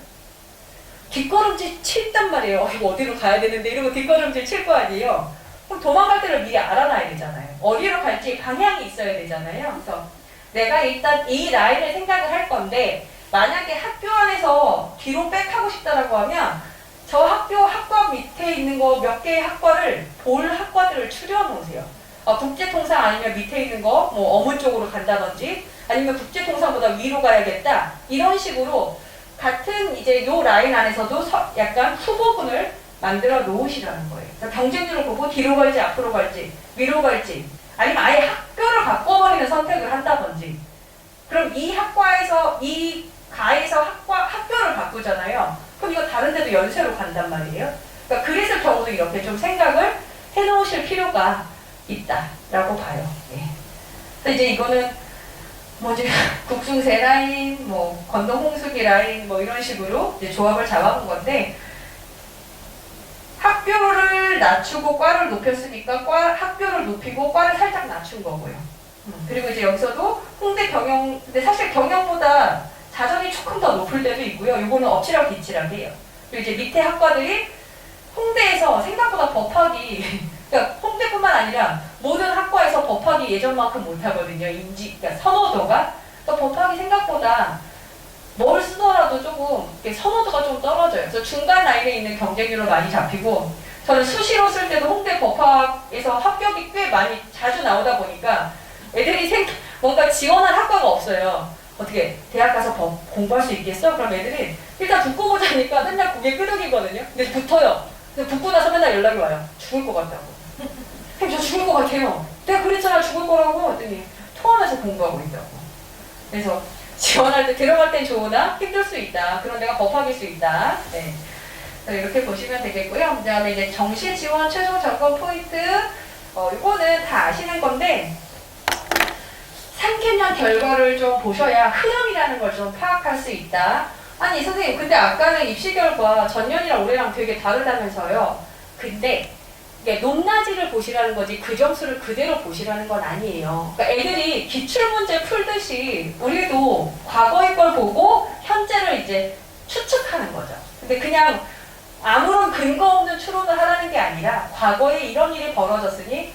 뒷걸음질 칠단 말이에요. 이거 어디로 가야 되는데 이러고 뒷걸음질 칠 거 아니에요. 그럼 도망갈 때를 미리 알아놔야 되잖아요. 어디로 갈지 방향이 있어야 되잖아요. 그래서 내가 일단 이 라인을 생각을 할 건데 만약에 학교 안에서 뒤로 백하고 싶다라고 하면 저 학과 밑에 있는 거 몇 개의 학과를 볼 학과들을 추려 놓으세요. 국제통상 아니면 밑에 있는 거 뭐 어문 쪽으로 간다든지 아니면 국제통상보다 위로 가야겠다 이런 식으로 같은 이제 요 라인 안에서도 약간 후보군을 만들어 놓으시라는 거예요. 그러니까 경쟁률을 보고 뒤로 갈지 앞으로 갈지 위로 갈지 아니면 아예 학교를 바꿔버리는 선택을 한다든지 그럼 이 학과에서 이 가에서 학교를 바꾸잖아요. 그럼 이거 다른 데도 연세로 간단 말이에요. 그러니까 그랬을 경우도 이렇게 좀 생각을 해놓으실 필요가 있다라고 봐요. 예. 그래서 이제 이거는 뭐지 국중세 라인, 뭐 건동 홍수기 라인, 뭐 이런 식으로 이제 조합을 잡아본 건데 학교를 낮추고 과를 높였으니까 학교를 높이고 과를 살짝 낮춘 거고요. 그리고 이제 여기서도 홍대 경영, 근데 사실 경영보다 자전이 조금 더 높을 때도 있고요. 이거는 엎치락 뒤치락 해요. 그리고 이제 밑에 학과들이 홍대에서 생각보다 법학이 그러니까 홍대뿐만 아니라 모든 학과에서 법학이 예전만큼 못하거든요. 그러니까 선호도가. 그러니까 법학이 생각보다 뭘 쓰더라도 조금 선호도가 좀 떨어져요. 그래서 중간 라인에 있는 경쟁률로 많이 잡히고 저는 수시로 쓸 때도 홍대 법학에서 합격이 꽤 많이 자주 나오다 보니까 애들이 뭔가 지원한 학과가 없어요. 어떻게 대학 가서 법 공부할 수 있겠어? 그럼 애들이 일단 붙고 보자니까 맨날 고개 끄덕이거든요. 근데 붙어요. 근데 붙고 나서 맨날 연락이 와요. 죽을 것 같다고. 저 죽을 것 같아요. 내가 그랬잖아 죽을 거라고 했더니 토하면서 공부하고 있다고. 그래서 지원할 때 들어갈 땐 좋으나 힘들 수 있다. 그런 데가 법학일 수 있다. 네. 이렇게 보시면 되겠고요. 그 다음에 이제 정시 지원 최종 점검 포인트. 이거는 다 아시는 건데 3개년 결과를 좀 보셔야 흐름이라는 걸 좀 파악할 수 있다. 아니 선생님 근데 아까는 입시 결과 전년이랑 올해랑 되게 다르다면서요. 근데 높낮이를 보시라는 거지 그 점수를 그대로 보시라는 건 아니에요. 그러니까 애들이 기출문제 풀듯이 우리도 과거의 걸 보고 현재를 이제 추측하는 거죠. 근데 그냥 아무런 근거 없는 추론을 하라는 게 아니라 과거에 이런 일이 벌어졌으니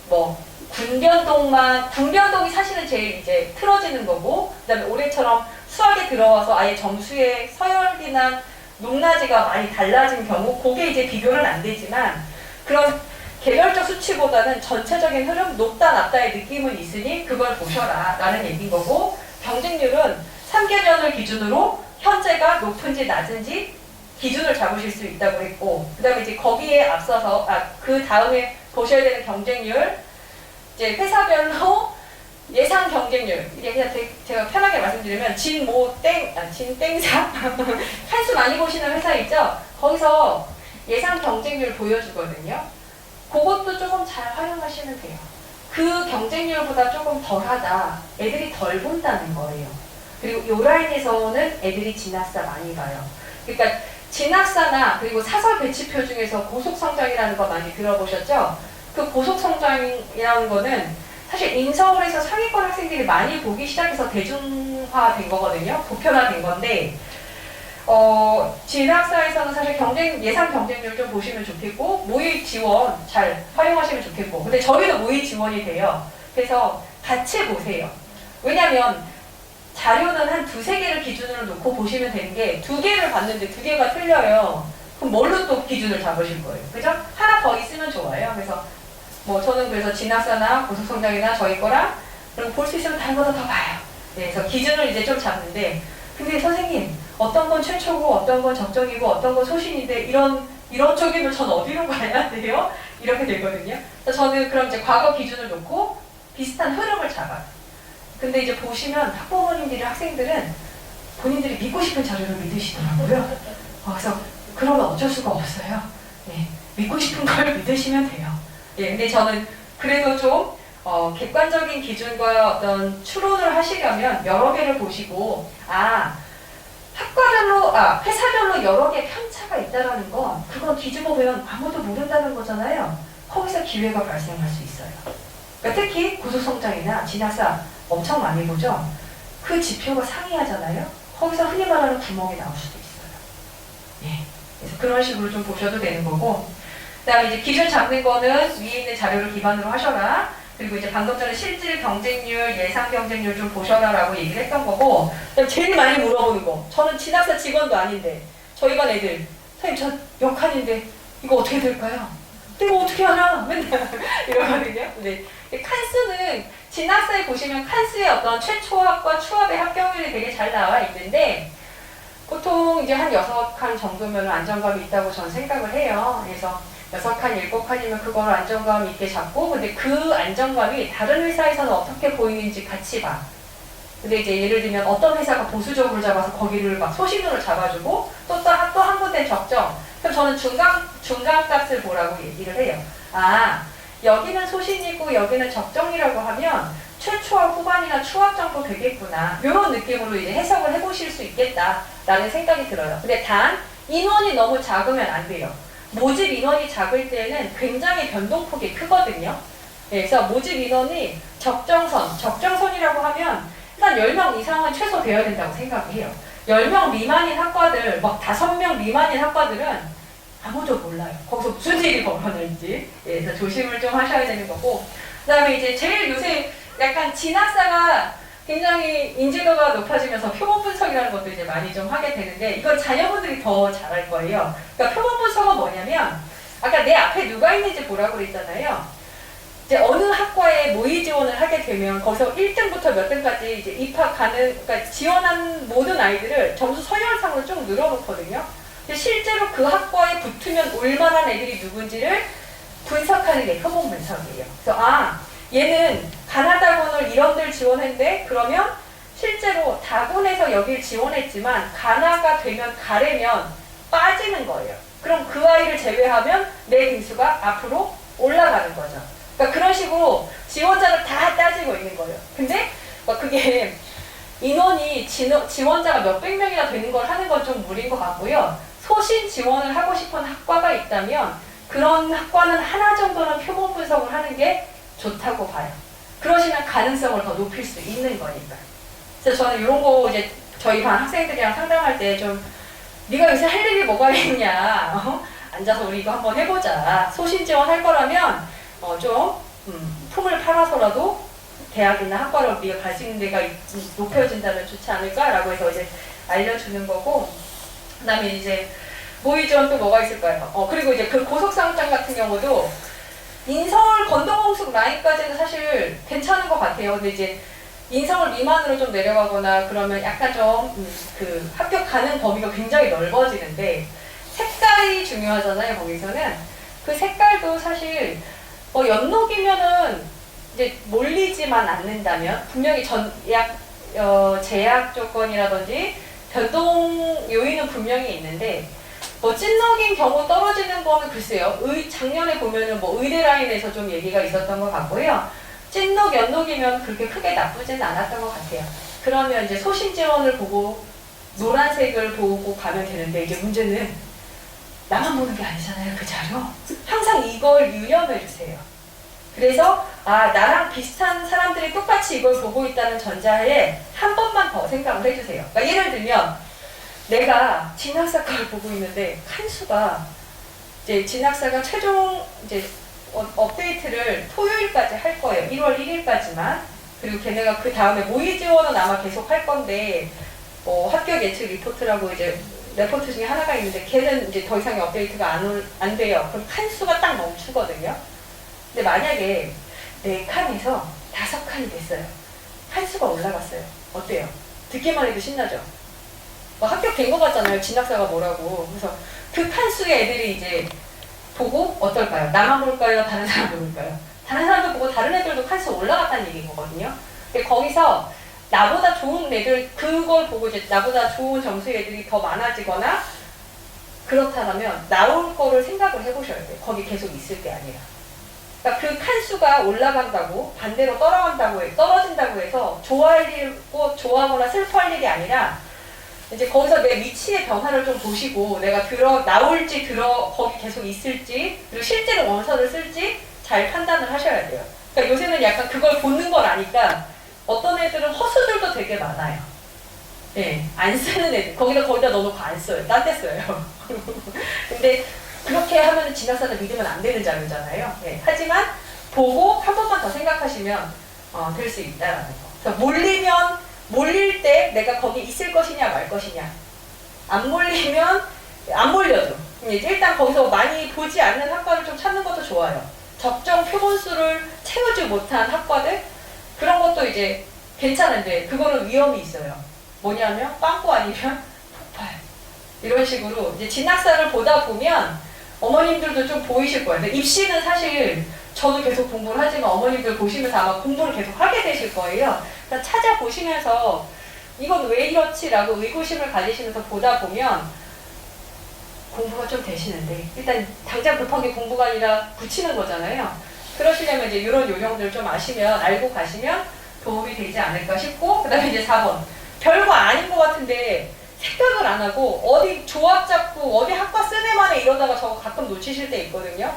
뭐 군변동이 사실은 제일 이제 틀어지는 거고 그다음에 올해처럼 수학에 들어와서 아예 점수의 서열이나 높낮이가 많이 달라진 경우 그게 이제 비교는 안 되지만 그런 개별적 수치보다는 전체적인 흐름 높다 낮다의 느낌은 있으니 그걸 보셔라 라는 얘기인 거고 경쟁률은 3개년을 기준으로 현재가 높은지 낮은지 기준을 잡으실 수 있다고 했고 그 다음에 이제 거기에 앞서서 그 다음에 보셔야 되는 경쟁률 이제 회사별로 예상 경쟁률 이게 그냥 제가 편하게 말씀드리면 진땡사 한 수 많이 보시는 회사 있죠? 거기서 예상 경쟁률 보여주거든요. 그것도 조금 잘 활용하시면 돼요. 그 경쟁률보다 조금 덜하다. 애들이 덜 본다는 거예요. 그리고 요 라인에서는 애들이 진학사 많이 봐요. 그러니까 진학사나 그리고 사설 배치표 중에서 고속성장이라는 거 많이 들어보셨죠? 그 고속성장이라는 거는 사실 인서울에서 상위권 학생들이 많이 보기 시작해서 대중화된 거거든요. 보편화된 건데 진학사에서는 사실 예상 경쟁률 좀 보시면 좋겠고 모의 지원 잘 활용하시면 좋겠고 근데 저희도 모의 지원이 돼요. 그래서 같이 보세요. 왜냐면 자료는 한 두세 개를 기준으로 놓고 보시면 되는 게 두 개를 봤는데 두 개가 틀려요. 그럼 뭘로 또 기준을 잡으실 거예요? 그죠? 하나 더 있으면 좋아요. 그래서 뭐 저는 그래서 진학사나 고속성장이나 저희 거랑 그리고 볼 수 있으면 다른 거더 더 봐요. 네, 그래서 기준을 이제 좀 잡는데 근데 선생님 어떤 건 최초고 어떤 건 적정이고 어떤 건 소신인데 이런 쪽이면 전 어디로 가야 돼요? 이렇게 되거든요. 그래서 저는 그럼 이제 과거 기준을 놓고 비슷한 흐름을 잡아요. 근데 이제 보시면 학부모님들이 학생들은 본인들이 믿고 싶은 자료를 믿으시더라고요. 그래서 그러면 어쩔 수가 없어요. 네, 믿고 싶은 걸 믿으시면 돼요. 예, 근데 저는 그래도 좀 객관적인 기준과 어떤 추론을 하시려면 여러 개를 보시고 학과별로, 회사별로 여러 개 편차가 있다라는 건 그건 뒤집어 보면 아무도 모른다는 거잖아요. 거기서 기회가 발생할 수 있어요. 그러니까 특히 고속성장이나 진학사 엄청 많이 보죠. 그 지표가 상이하잖아요. 거기서 흔히 말하는 구멍이 나올 수도 있어요. 예, 그래서 그런 식으로 좀 보셔도 되는 거고 그 다음에 이제 기준 잡는 거는 위에 있는 자료를 기반으로 하셔라. 그리고 이제 방금 전에 실질 경쟁률, 예상 경쟁률 좀 보셔라 라고 얘기를 했던 거고 제일 많이 물어보는 거 저는 진학사 직원도 아닌데 저희 반 애들 선생님 저 역할인데 이거 어떻게 될까요? 이거 어떻게 하나? 맨날 이러거든요. 근데 칸수는 진학사에 보시면 칸수의 어떤 최초합과 추합의 합격률이 되게 잘 나와 있는데 보통 이제 한 6칸 정도면 안정감이 있다고 저는 생각을 해요. 그래서 6칸, 7칸이면 그걸 안정감 있게 잡고 근데 그 안정감이 다른 회사에서는 어떻게 보이는지 같이 봐. 근데 이제 예를 들면 어떤 회사가 보수적으로 잡아서 거기를 막 소신으로 잡아주고 또 한 군데 적정. 그럼 저는 중간값을 보라고 얘기를 해요. 여기는 소신이고 여기는 적정이라고 하면 최초와 후반이나 추합 정도 되겠구나. 이런 느낌으로 이제 해석을 해보실 수 있겠다라는 생각이 들어요. 근데 단 인원이 너무 작으면 안 돼요. 모집 인원이 작을 때는 굉장히 변동폭이 크거든요. 네, 그래서 모집 인원이 적정선이라고 하면 일단 10명 이상은 최소 되어야 된다고 생각해요. 10명 미만인 학과들, 막 5명 미만인 학과들은 아무도 몰라요. 거기서 무슨 일이 벌어질지. 예, 그래서 조심을 좀 하셔야 되는 거고. 그 다음에 이제 제일 요새 약간 진학사가 굉장히 인지도가 높아지면서 표본 분석이라는 것도 이제 많이 좀 하게 되는데 이건 자녀분들이 더 잘할 거예요. 그러니까 표본 분석은 뭐냐면 아까 내 앞에 누가 있는지 보라고 그랬잖아요. 이제 어느 학과에 모의 지원을 하게 되면 거기서 1등부터 몇 등까지 이제 그러니까 지원한 모든 아이들을 점수 서열상으로 쭉 늘어놓거든요. 근데 실제로 그 학과에 붙으면 올만한 애들이 누군지를 분석하는 게 표본 분석이에요. 그래서 얘는 가나다군을 이런 데 지원했는데 그러면 실제로 다군에서 여길 지원했지만 가나가 되면 가래면 빠지는 거예요. 그럼 그 아이를 제외하면 내 등수가 앞으로 올라가는 거죠. 그러니까 그런 식으로 지원자를 다 따지고 있는 거예요. 근데 그게 인원이 지원자가 몇백 명이나 되는 걸 하는 건 좀 무리인 것 같고요. 소신 지원을 하고 싶은 학과가 있다면 그런 학과는 하나 정도는 표본 분석을 하는 게 좋다고 봐요. 그러시면 가능성을 더 높일 수 있는 거니까. 그래서 저는 이런 거 이제 저희 반 학생들이랑 상담할 때 좀 네가 요새 할 일이 뭐가 있냐 앉아서 우리 이거 한번 해보자. 소신 지원할 거라면 품을 팔아서라도 대학이나 학과로 우리가 갈 수 있는 데가 높여진다면 좋지 않을까라고 해서 이제 알려주는 거고 그 다음에 이제 모의 지원 또 뭐가 있을까요? 그리고 이제 그 고속상장 같은 경우도 인서울 건동홍숙 라인까지는 사실 괜찮은 것 같아요. 근데 이제 인서울 미만으로 좀 내려가거나 그러면 약간 좀 그 합격하는 범위가 굉장히 넓어지는데 색깔이 중요하잖아요. 거기서는 그 색깔도 사실 연록이면은 이제 몰리지만 않는다면 분명히 제약 조건이라든지 변동 요인은 분명히 있는데 찐넉인 경우 떨어지는 거는 글쎄요. 작년에 보면은 의대 라인에서 좀 얘기가 있었던 것 같고요. 찐넉, 연넉이면 그렇게 크게 나쁘지는 않았던 것 같아요. 그러면 이제 소신 지원을 보고 노란색을 보고 가면 되는데 이제 문제는 나만 보는 게 아니잖아요. 그 자료. 항상 이걸 유념해 주세요. 그래서 나랑 비슷한 사람들이 똑같이 이걸 보고 있다는 전자하에 한 번만 더 생각을 해주세요. 그러니까 예를 들면 내가 진학사 거를 보고 있는데 칸수가 이제 진학사가 최종 이제 업데이트를 토요일까지 할 거예요. 1월 1일까지만. 그리고 걔네가 그 다음에 모의 지원은 아마 계속 할 건데 합격 예측 리포트라고 이제 레포트 중에 하나가 있는데 걔는 이제 더 이상의 업데이트가 안 돼요. 그럼 칸수가 딱 멈추거든요. 근데 만약에 4칸에서 5칸이 됐어요. 칸수가 올라갔어요. 어때요? 듣기만 해도 신나죠? 합격된 것 같잖아요. 진학사가 뭐라고. 그래서 그 칸수의 애들이 이제 보고 어떨까요? 나만 볼까요? 다른 사람 볼까요? 다른 사람도 보고 다른 애들도 칸수 올라갔다는 얘기인 거거든요. 근데 거기서 나보다 좋은 애들, 그걸 보고 이제 나보다 좋은 점수의 애들이 더 많아지거나 그렇다면 나올 거를 생각을 해보셔야 돼요. 거기 계속 있을 게 아니라. 그러니까 그 칸수가 올라간다고 반대로 떨어진다고 해서 좋아하거나 슬퍼할 일이 아니라 이제 거기서 내 위치의 변화를 좀 보시고 내가 나올지 거기 계속 있을지 그리고 실제로 원서를 쓸지 잘 판단을 하셔야 돼요. 그러니까 요새는 약간 그걸 보는 걸 아니까 어떤 애들은 허수들도 되게 많아요. 네, 안 쓰는 애들. 거기다 넣어놓고 안 써요. 딴 데 써요. 근데 그렇게 하면 진학사는 믿으면 안 되는 자료잖아요. 네, 하지만 보고 한 번만 더 생각하시면 될 수 있다라는 거. 그래서 몰릴 때 내가 거기 있을 것이냐 말 것이냐. 안 몰려도 이제 일단 거기서 많이 보지 않는 학과를 좀 찾는 것도 좋아요. 적정 표본수를 채우지 못한 학과들 그런 것도 이제 괜찮은데 그거는 위험이 있어요. 뭐냐면 빵꾸 아니면 폭발 이런 식으로 이제 진학사를 보다 보면 어머님들도 좀 보이실 거예요. 근데 입시는 사실 저도 계속 공부를 하지만 어머님들 보시면서 아마 공부를 계속 하게 되실 거예요. 그러니까 찾아보시면서 이건 왜 이렇지라고 의구심을 가지시면서 보다 보면 공부가 좀 되시는데 일단 당장 급한 게 공부가 아니라 붙이는 거잖아요. 그러시려면 이제 이런 요령들 좀 알고 가시면 도움이 되지 않을까 싶고 그 다음에 이제 4번 별거 아닌 것 같은데 생각을 안 하고 어디 조합 잡고 어디 학과 쓰네만에 이러다가 저거 가끔 놓치실 때 있거든요.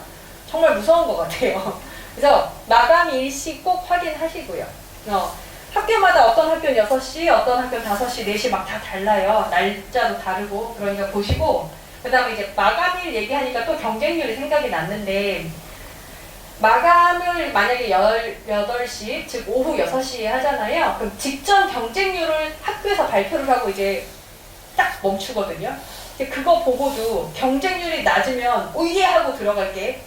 정말 무서운 것 같아요. 그래서 마감 일시 꼭 확인하시고요. 학교마다 어떤 학교는 6시, 어떤 학교는 5시, 4시 막 다 달라요. 날짜도 다르고 그러니까 보시고 그 다음에 이제 마감일 얘기하니까 또 경쟁률이 생각이 났는데 마감을 만약에 18시, 즉 오후 6시에 하잖아요. 그럼 직전 경쟁률을 학교에서 발표를 하고 이제 딱 멈추거든요. 그거 보고도 경쟁률이 낮으면 오예 하고 들어갈 게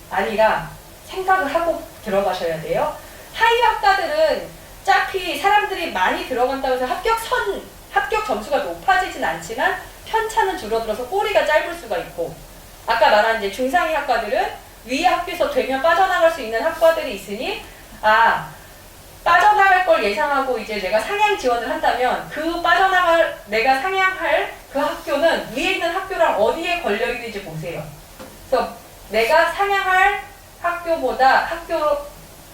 아니라 생각을 하고 들어가셔야 돼요. 하위 학과들은 어차피 사람들이 많이 들어간다고 해서 합격 점수가 높아지진 않지만 편차는 줄어들어서 꼬리가 짧을 수가 있고 아까 말한 이제 중상위 학과들은 위에 학교에서 되면 빠져나갈 수 있는 학과들이 있으니 빠져나갈 걸 예상하고 이제 내가 상향 지원을 한다면 내가 상향할 그 학교는 위에 있는 학교랑 어디에 걸려 있는지 보세요. 그래서 내가 상향할 학교보다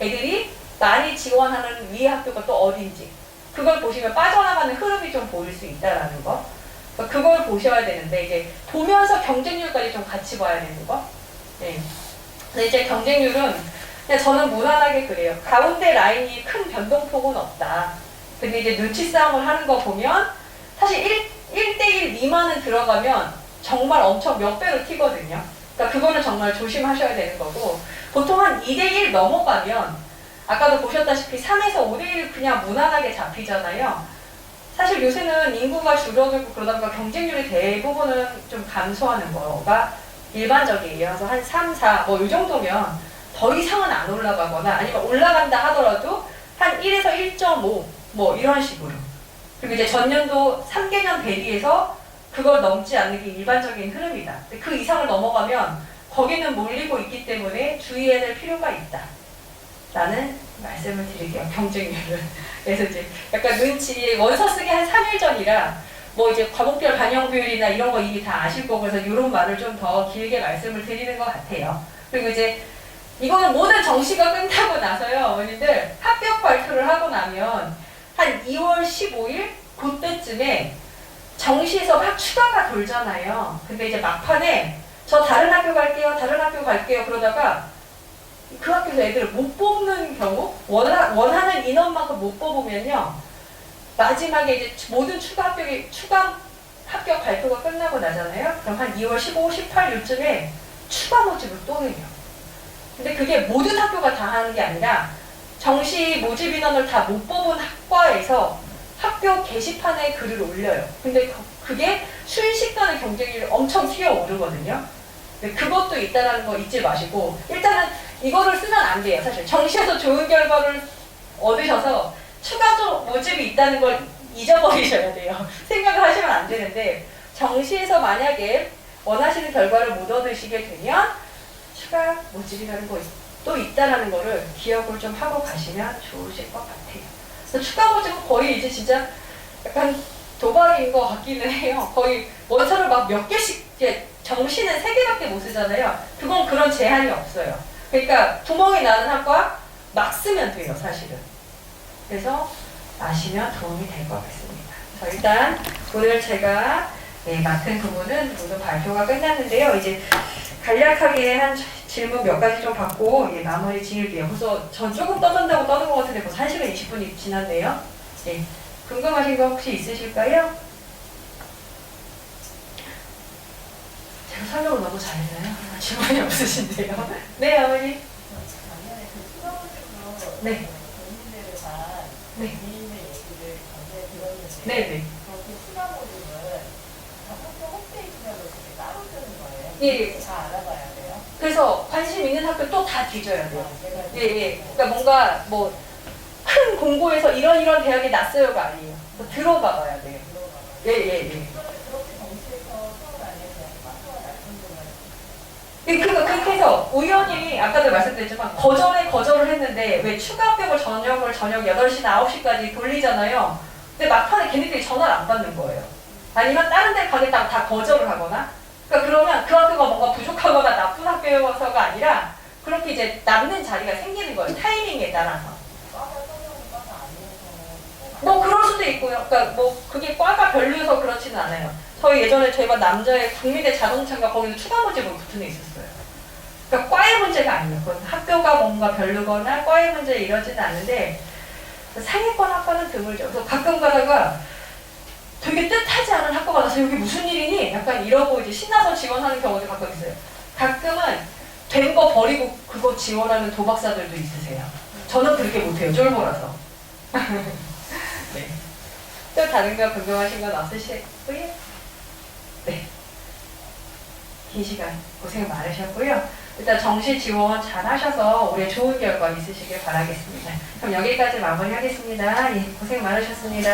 애들이 많이 지원하는 위에 학교가 또 어딘지 그걸 보시면 빠져나가는 흐름이 좀 보일 수 있다라는 거. 그걸 보셔야 되는데 이제 보면서 경쟁률까지 좀 같이 봐야 되는 거. 네. 근데 이제 경쟁률은 그냥 저는 무난하게 그래요. 가운데 라인이 큰 변동폭은 없다. 근데 이제 눈치 싸움을 하는 거 보면 사실 1대1 미만은 들어가면 정말 엄청 몇 배로 튀거든요. 그러니까 그거는 정말 조심하셔야 되는 거고 보통 한 2대1 넘어가면 아까도 보셨다시피 3에서 5대1 그냥 무난하게 잡히잖아요. 사실 요새는 인구가 줄어들고 그러다 보니까 경쟁률이 대부분은 좀 감소하는 거가 일반적이에요. 그래서 한 3, 4 이 정도면 더 이상은 안 올라가거나 아니면 올라간다 하더라도 한 1에서 1.5 이런 식으로. 그리고 이제 전년도 3개년 대비해서 그걸 넘지 않는 게 일반적인 흐름이다. 그 이상을 넘어가면 거기는 몰리고 있기 때문에 주의해야 될 필요가 있다. 라는 말씀을 드릴게요. 경쟁률은. 그래서 이제 약간 원서 쓰기 한 3일 전이라 이제 과목별 반영 비율이나 이런 거 이미 다 아실 거고 그래서 이런 말을 좀 더 길게 말씀을 드리는 것 같아요. 그리고 이제 이거는 모든 정시가 끝나고 나서요. 어머님들 합격 발표를 하고 나면 한 2월 15일 그때쯤에 정시에서 막 추가가 돌잖아요. 근데 이제 막판에 저 다른 학교 갈게요 그러다가 그 학교에서 애들을 못 뽑는 경우 원하는 인원만큼 못 뽑으면요 마지막에 이제 모든 추가 합격 발표가 끝나고 나잖아요. 그럼 한 2월 15, 18 요쯤에 추가 모집을 또 해요. 근데 그게 모든 학교가 다 하는 게 아니라 정시 모집 인원을 다 못 뽑은 학과에서 학교 게시판에 글을 올려요. 근데 그게 순식간에 경쟁률이 엄청 튀어오르거든요. 그것도 있다는 거 잊지 마시고 일단은 이거를 쓰면 안 돼요. 사실 정시에서 좋은 결과를 얻으셔서 추가적 모집이 있다는 걸 잊어버리셔야 돼요. 생각을 하시면 안 되는데 정시에서 만약에 원하시는 결과를 못 얻으시게 되면 추가 모집이라는 거 또 있다는 거를 기억을 좀 하고 가시면 좋으실 것 같아요. 그래서 추가 모집은 거의 이제 진짜 약간 도박인 것 같기는 해요. 거의 원서를 막 몇 개씩, 이제 정시는 3개밖에 못 쓰잖아요. 그건 그런 제한이 없어요. 그러니까 구멍이 나는 학과 막 쓰면 돼요, 사실은. 그래서 아시면 도움이 될 것 같습니다. 그래서 일단 오늘 제가 맡은 부분은 모두 발표가 끝났는데요. 이제 간략하게 한 질문 몇 가지 좀 받고 마무리 지을게요. 그래서 전 조금 떠든다고 떠든 것 같은데 벌써 1시간 20분이 지났네요. 궁금하신 거 혹시 있으실까요? 제가 설명을 너무 잘했나요? 질문이 없으신데요. 네, 어머니. 작년에 그 수강으로 네. 국민들을 반 네. 국민의 얘기를 전에 들었는데 네네. 그렇게 수강 모집은 학교 홈페이지별로 이렇게 따로 뜨는 거예요? 예. 다 알아봐야 돼요? 그래서 관심 있는 학교 또 다 뒤져야 돼요. 제가 예. 그러니까 뭔가 뭐 큰 공고에서 이런 대학이 났어요가 아니에요. 들어봐봐야 돼요. 예. 그렇게 정시에서 수업을 안 해서 학교가 날정도면 그렇게 해서 우연히 아까도 말씀드렸지만 거절을 했는데 왜 추가 합격을 저녁 8시나 9시까지 돌리잖아요. 근데 막판에 걔네들이 전화를 안 받는 거예요. 아니면 다른 데 가겠다고 다 거절을 하거나 그러니까 그러면 그 학교가 뭔가 부족하거나 나쁜 학교여서가 아니라 그렇게 이제 남는 자리가 생기는 거예요. 타이밍에 따라서. 뭐 그럴 수도 있고요. 그러니까 뭐 그게 과가 별로여서 그렇지는 않아요. 저희 예전에 저희 반 남자의 국민대 자동차가 거기서 추가 모집으로 붙은 애 있었어요. 그러니까 과의 문제가 아니었거든요. 학교가 뭔가 별로거나 과의 문제 이러지는 않는데 상위권 학과는 드물죠. 그래서 가끔 가다가 되게 뜻하지 않은 학과가 나서 여기 무슨 일이니? 약간 이러고 이제 신나서 지원하는 경우도 가끔 있어요. 가끔은 된 거 버리고 그거 지원하는 도박사들도 있으세요. 저는 그렇게 못해요. 쫄보라서. 네. 또 다른 거 궁금하신 건 없으시고요? 네. 긴 시간 고생 많으셨고요. 일단 정시 지원 잘 하셔서 올해 좋은 결과 있으시길 바라겠습니다. 그럼 여기까지 마무리하겠습니다. 예, 고생 많으셨습니다.